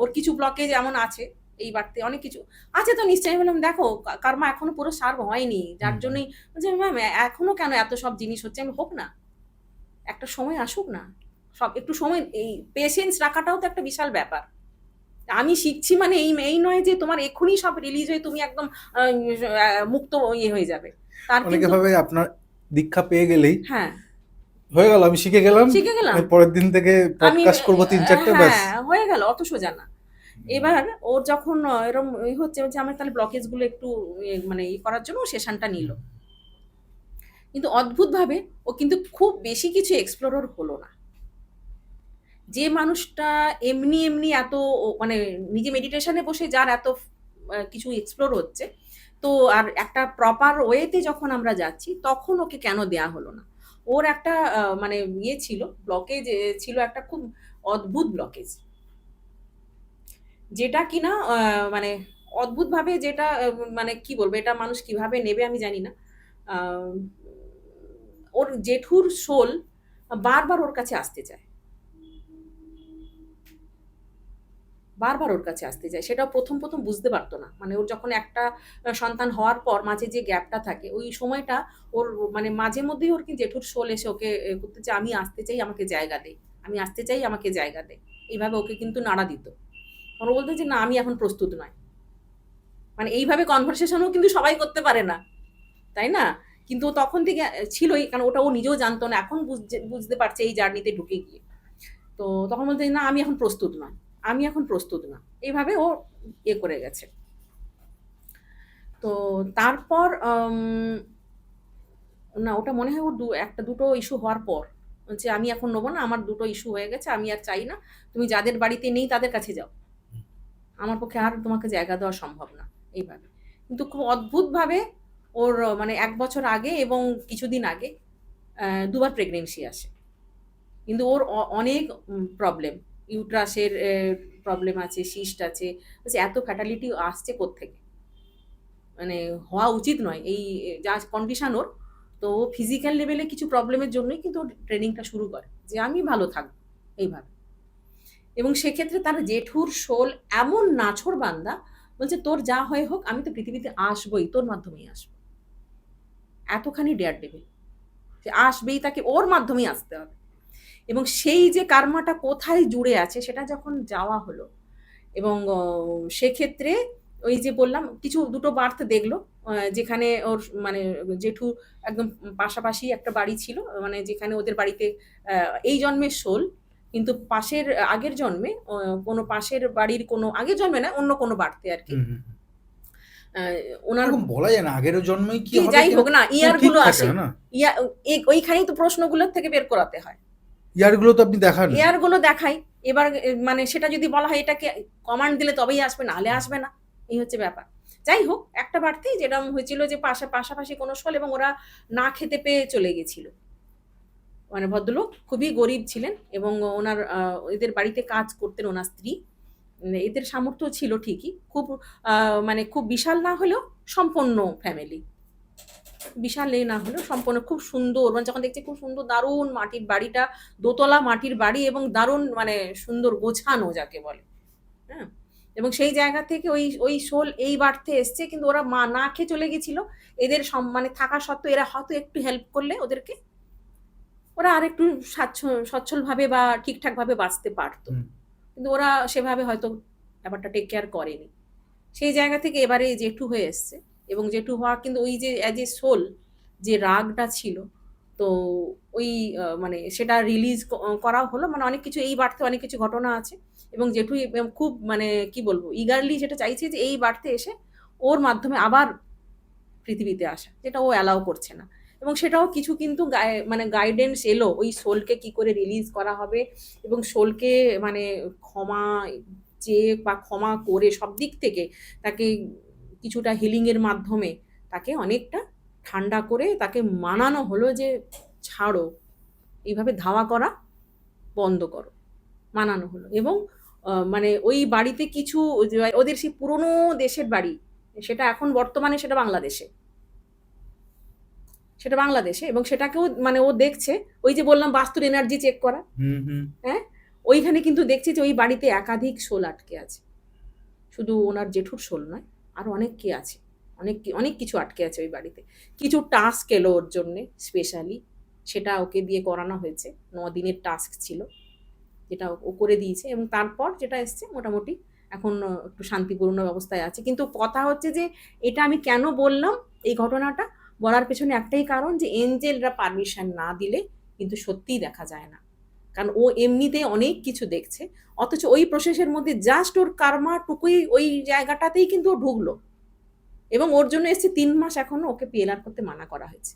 ওর কিছু ব্লকেজ এমন আছে, এই বাড়তে অনেক কিছু আছে তো নিশ্চয়ই। বললাম দেখো কার্মা এখনো পুরো সার্ভ হয়নি, যার জন্যই বলছে ম্যাম এখনো কেন এত সব জিনিস হচ্ছে। আমি হোক না, একটা সময় আসুক না, সব একটু সময়, এই পেশেন্স রাখাটাও তো একটা বিশাল ব্যাপার। আমি শিখছি মানে এই এই নয় যে তোমার এক্ষুনি সব রিলিজ হয়ে তুমি একদম মুক্ত ইয়ে হয়ে যাবে, তার অনেকে কিন্তু, ভাবে আপনার দীক্ষা পেয়ে গেলেই হ্যাঁ হয়ে গেল, আমি শিখে গেলাম, শিখে গেলাম, এর পরের দিন থেকে আমি পডকাস্ট করবো 3-4টে, ব্যাস। হ্যাঁ হয়ে গেল, অত সোজা না। এবার ওর যখন এরম হচ্ছে যে আমার তাহলে ব্লকেজ গুলো একটু মানে ই করার জন্য সেশনটা নিল, কিন্তু অদ্ভুতভাবে ও কিন্তু খুব বেশি কিছু এক্সপ্লোর হলো না। যে মানুষটা এমনি এমনি এত মানে নিজে মেডিটেশনে বসে যার এত কিছু এক্সপ্লোর হচ্ছে, তো আর একটা প্রপার ওয়েতে যখন আমরা যাচ্ছি তখন ওকে কেন দেয়া হলো না। ওর একটা মানে ইয়ে ছিল, ব্লকেজ ছিল একটা খুব অদ্ভুত ব্লকেজ, যেটা কিনা মানে অদ্ভুতভাবে যেটা মানে কি বলবো, এটা মানুষ কিভাবে নেবে আমি জানি না। আহ, ওর জেঠুর সোল বারবার ওর কাছে আসতে চায়, বারবার ওর কাছে আসতে চায়। সেটাও প্রথম প্রথম বুঝতে পারতো না, মানে ওর যখন একটা সন্তান হওয়ার পর মাঝে যে গ্যাপটা থাকে, ওই সময়টা ওর মানে মাঝে মধ্যেই ওর কি জেঠুর সোল এসে ওকে করতে চায়, আমি আসতে চাই আমাকে জায়গা দে, আমি আসতে চাই আমাকে জায়গা দে, এইভাবে ওকে কিন্তু নাড়া দিত। ওরা বলতো যে না আমি এখন প্রস্তুত নয়। মানে এইভাবে কনভারসেশনও কিন্তু সবাই করতে পারে না, তাই না? কিন্তু ও তখন থেকে ছিলই, কারণ ওটা ও নিজেও জানতো না, এখন বুঝতে পারছে এই জার্নিতে ঢুকে গিয়ে। তো তখন বলতে না আমি এখন প্রস্তুত নয়, আমি এখন প্রস্তুত না, এইভাবে ও ইয়ে করে গেছে। তো তারপর না ওটা মনে হয় ওর একটা দুটো ইস্যু হওয়ার পর যে আমি এখন নেবো না, আমার দুটো ইস্যু হয়ে গেছে, আমি আর চাই না, তুমি যাদের বাড়িতে নেই তাদের কাছে যাও, আমার পক্ষে আর তোমাকে জায়গা দেওয়া সম্ভব না, এইভাবে। কিন্তু খুব অদ্ভুতভাবে ওর মানে 1 বছর আগে এবং কিছুদিন আগে দুবার প্রেগনেন্সি আসে, কিন্তু ওর অনেক প্রবলেম, ইউট্রাসের প্রবলেম আছে, সিস্ট আছে, বলছে এত ফ্যাটালিটি আসছে কোত্থেকে, মানে হওয়া উচিত নয় এই যা কন্ডিশন ওর। তো ফিজিক্যাল লেভেলে কিছু প্রবলেমের জন্যই কিন্তু ওর ট্রেনিংটা শুরু করে যে আমি ভালো থাকবো এইভাবে। এবং সেক্ষেত্রে তার জেঠুর শোল এমন নাছোড় বান্দা বলছে তোর যা হয় হোক, আমি তো পৃথিবীতে আসবই, তোর মাধ্যমেই আসবো। এতখানি ডেয়ার ডেভিল, সে আসবেই, তাকে ওর মাধ্যমেই আসতে হবে। এবং সেই যে কার্মাটা কোথায় জুড়ে আছে সেটা যখন যাওয়া হলো, এবং সেক্ষেত্রে ওই যে বললাম কিছু দুটো বার্থ দেখলো, যেখানে ওর মানে জেঠু একদম পাশাপাশি একটা বাড়ি ছিল, মানে যেখানে ওদের বাড়িতে এই জন্মের শোল, কিন্তু পাশের আগের জন্মে কোনো পাশের বাড়ির কোনো আগের জন্মে না, অন্য কোনো বাড়তে আর কি। হুম হুম হুম। ওনার এরকম বলা যায় না আগের জন্মই কি কি হবে যাই কিনা, হোক না, ঠিক ইয়ারগুলো থাকে আসে, না না, ইয়া ওইখানেই তো প্রশ্নগুলোর থেকে বের করাতে হয়, ইয়ারগুলো তো আপনি দেখান। এয়ারগুলো দেখাই। এবার মানে সেটা যদি বলা হয় এটাকে কমান্ড দিলে তবেই আসবে, না হলে আসবে না, এই হচ্ছে ব্যাপার। যাই হোক, একটা বাড়তেই যেরকম হয়েছিল যে পাশাপাশি কোনো শোল, এবং ওরা না খেতে পেয়ে চলে গেছিল। মানে ভদ্রলোক খুবই গরিব ছিলেন, এবং ওনার এদের বাড়িতে কাজ করতেন ওনার স্ত্রী। এদের সামর্থ্য ছিল ঠিকই, খুব মানে খুব বিশাল না হলেও সম্পন্ন ফ্যামিলি, বিশাল এই না হলেও সম্পূর্ণ খুব সুন্দর, মানে যখন দেখছি খুব সুন্দর দারুণ মাটির বাড়িটা, দোতলা মাটির বাড়ি, এবং দারুণ মানে সুন্দর গোছানো যাকে বলে, হ্যাঁ। এবং সেই জায়গা থেকে ওই ওই শোল এই বাড়তে এসছে, কিন্তু ওরা মা না খেয়ে চলে গেছিল। এদের মানে থাকা সত্ত্বেও এরা হয়তো একটু হেল্প করলে ওদেরকে, ওরা আর একটু সচ্ছলভাবে বা ঠিকঠাকভাবে বাঁচতে পারতো, কিন্তু ওরা সেভাবে হয়তো ব্যাপারটা টেক কেয়ার করেনি। সেই জায়গা থেকে এবারে জেঠু হয়ে এসছে, এবং জেঠু হওয়া কিন্তু ওই যে অ্যাজ এ সোল যে রাগটা ছিল, তো ওই মানে সেটা রিলিজ করা হলো, মানে অনেক কিছু এই বাড়তে অনেক কিছু ঘটনা আছে, এবং জেঠু খুব মানে কি বলবো ইগারলি যেটা চাইছে যে এই বাড়তে এসে ওর মাধ্যমে আবার পৃথিবীতে আসা, যেটা ও অ্যালাউ করছে না। এবং সেটাও কিছু কিন্তু মানে গাইডেন্স এলো ওই সোলকে কি করে রিলিজ করা হবে, এবং সোলকে মানে ক্ষমা চেয়ে বা ক্ষমা করে সব দিক থেকে তাকে কিছুটা হিলিংয়ের মাধ্যমে তাকে অনেকটা ঠান্ডা করে তাকে মানানো হলো যে ছাড়ো, এইভাবে ধাওয়া করা বন্ধ করো, মানানো হলো। এবং মানে ওই বাড়িতে কিছু ওদের সেই পুরনো দেশের বাড়ি, সেটা এখন বর্তমানে সেটা বাংলাদেশে, সেটা বাংলাদেশে, এবং সেটাকেও মানে ও দেখছে, ওই যে বললাম বাস্তুর এনার্জি চেক করা, হ্যাঁ, ওইখানে কিন্তু দেখছি যে ওই বাড়িতে একাধিক শোল আটকে আছে, শুধু ওনার জেঠুর শোল নয়, আর অনেক কি আছে, অনেক কিছু আটকে আছে ওই বাড়িতে। কিছু টাস্ক এলো ওর জন্যে স্পেশালি, সেটা ওকে দিয়ে করানো হয়েছে, 9 দিনের টাস্ক ছিল, যেটা ও করে দিয়েছে, এবং তারপর যেটা এসছে মোটামুটি এখন একটু শান্তিপূর্ণ অবস্থায় আছে। কিন্তু কথা হচ্ছে যে এটা আমি কেন বললাম, এই ঘটনাটা বলার পেছনে একটাই কারণ, যে এঞ্জেলরা পারমিশন না দিলে কিন্তু সত্যিই দেখা যায় না, কারণ ও এমনিতেই অনেক কিছু দেখছে, অথচ ওই প্রসেসের মধ্যে জাস্ট ওর কার্মাটুকুই ওই জায়গাটাতেই কিন্তু ও ঢুকলো, এবং ওর জন্য এসছে 3 মাস এখনো ওকে পিএলআর করতে মানা করা হয়েছে।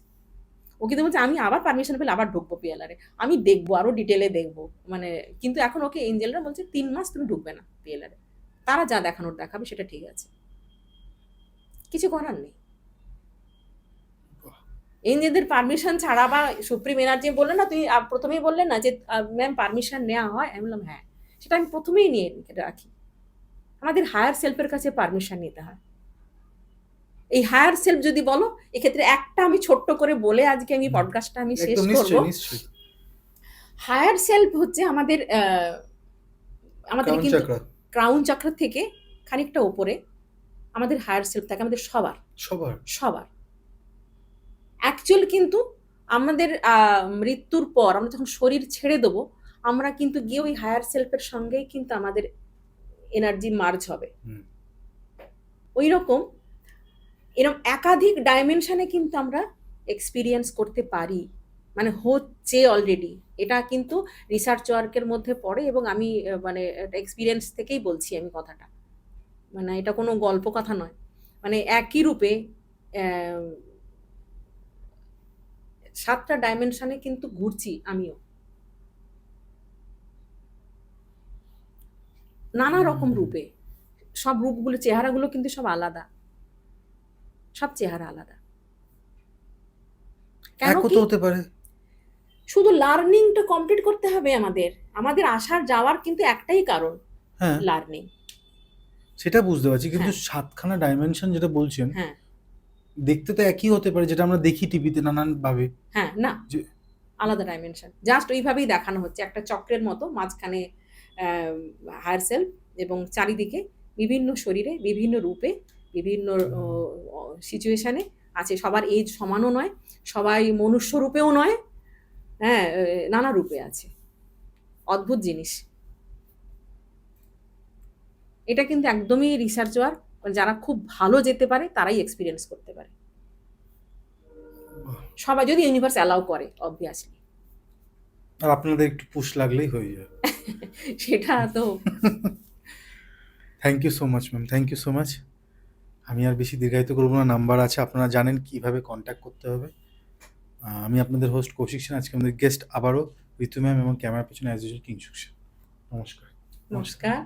ও কিন্তু বলছে আমি আবার পারমিশন পেলে আবার ঢুকবো পিএলআরে, আমি দেখবো আরো ডিটেলে দেখবো, মানে কিন্তু এখন ওকে এঞ্জেলরা বলছে 3 মাস তুমি ঢুকবে না পিএলআরে, তারা যা দেখানোর দেখাবে সেটা ঠিক আছে, কিছু করার নেই। এঞ্জেলদের পারমিশন ছাড়া, বা সুপ্রিম এনার্জি বললেন না, তুমি প্রথমেই বললেন না যে ম্যাম পারমিশন নেওয়া হয়, আমি বললাম হ্যাঁ, সেটা আমি প্রথমেই নিয়ে রাখি, আমাদের হায়ার সেলফের কাছে পারমিশন নিতে হয়। এই হায়ার সেলফ যদি বলো, এক্ষেত্রে একটা আমি ছোট্ট করে বলে আজকে আমি পডকাস্টটা আমি শেষ করবো। হায়ার সেলফ হচ্ছে আমাদের আমাদের কিন্তু ক্রাউন চক্র থেকে খানিকটা উপরে আমাদের হায়ার সেলফ থাকে, আমাদের সবার সবার সবার অ্যাকচুয়াল। কিন্তু আমাদের মৃত্যুর পর আমরা যখন শরীর ছেড়ে দেবো, আমরা কিন্তু গিয়ে ওই হায়ার সেলফের সঙ্গেই কিন্তু আমাদের এনার্জি মার্জ হবে। ওই রকম এরকম একাধিক ডাইমেনশনে কিন্তু আমরা এক্সপিরিয়েন্স করতে পারি, মানে হচ্ছে অলরেডি, এটা কিন্তু রিসার্চ ওয়ার্কের মধ্যে পড়ে, এবং আমি মানে এক্সপিরিয়েন্স থেকেই বলছি আমি কথাটা, মানে এটা কোনো গল্প কথা নয়, মানে একই রূপে 7টা ডাইমেনশনে কিন্তু ঘুরছি আমিও, নানা রকম রূপে, সব রূপগুলো চেহারাগুলো কিন্তু সব আলাদা, সব চেহারা আলাদা। কেন কি হতে পারে? শুধু লার্নিংটা কমপ্লিট করতে হবে আমাদের, আমাদের আসার যাওয়ার কিন্তু একটাই কারণ, হ্যাঁ লার্নিং, সেটা বুঝতে পারছি, কিন্তু 7খানা ডাইমেনশন যেটা বলছেন, হ্যাঁ দেখতে তো একই হতে পারে, যেটা আমরা দেখি টিভিতে নানান ভাবে, হ্যাঁ না আলাদা ডাইমেনশন, জাস্ট ওইভাবেই দেখানো হচ্ছে, একটা চক্রের মতো, মাঝখানে হায়ার সেলফ এবং চারিদিকে বিভিন্ন শরীরে, বিভিন্ন রূপে, বিভিন্ন সিচুয়েশনে আছে। সবার এজ সমানও নয়, সবাই মনুষ্য রূপেও নয়, হ্যাঁ, নানা রূপে আছে। অদ্ভুত জিনিস। এটা কিন্তু একদমই রিসার্চ ওয়ার্ক, যারা খুব ভালো যেতে পারে তারাই এক্সপিরিয়েন্স করতে পারে। সবাই যদি ইউনিভার্স অ্যালাউ করে অবভিয়াসলি। আর আপনাদের একটু পুশ লাগলেই হয়ে যায়। সেটা তো thank you so much ma'am, thank you so much. আমি আর বেশি দীর্ঘায়িত করবো না, নাম্বার আছে, আপনারা জানেন কিভাবে কন্ট্যাক্ট করতে হবে। আমি আপনাদের হোস্ট কৌশিক সেন, আজকে আমাদের গেস্ট আবারও ঋতু ম্যাম এবং ক্যামেরার পেছনে অ্যাজ ইউজুয়াল কিংশুক সেন। নমস্কার। নমস্কার।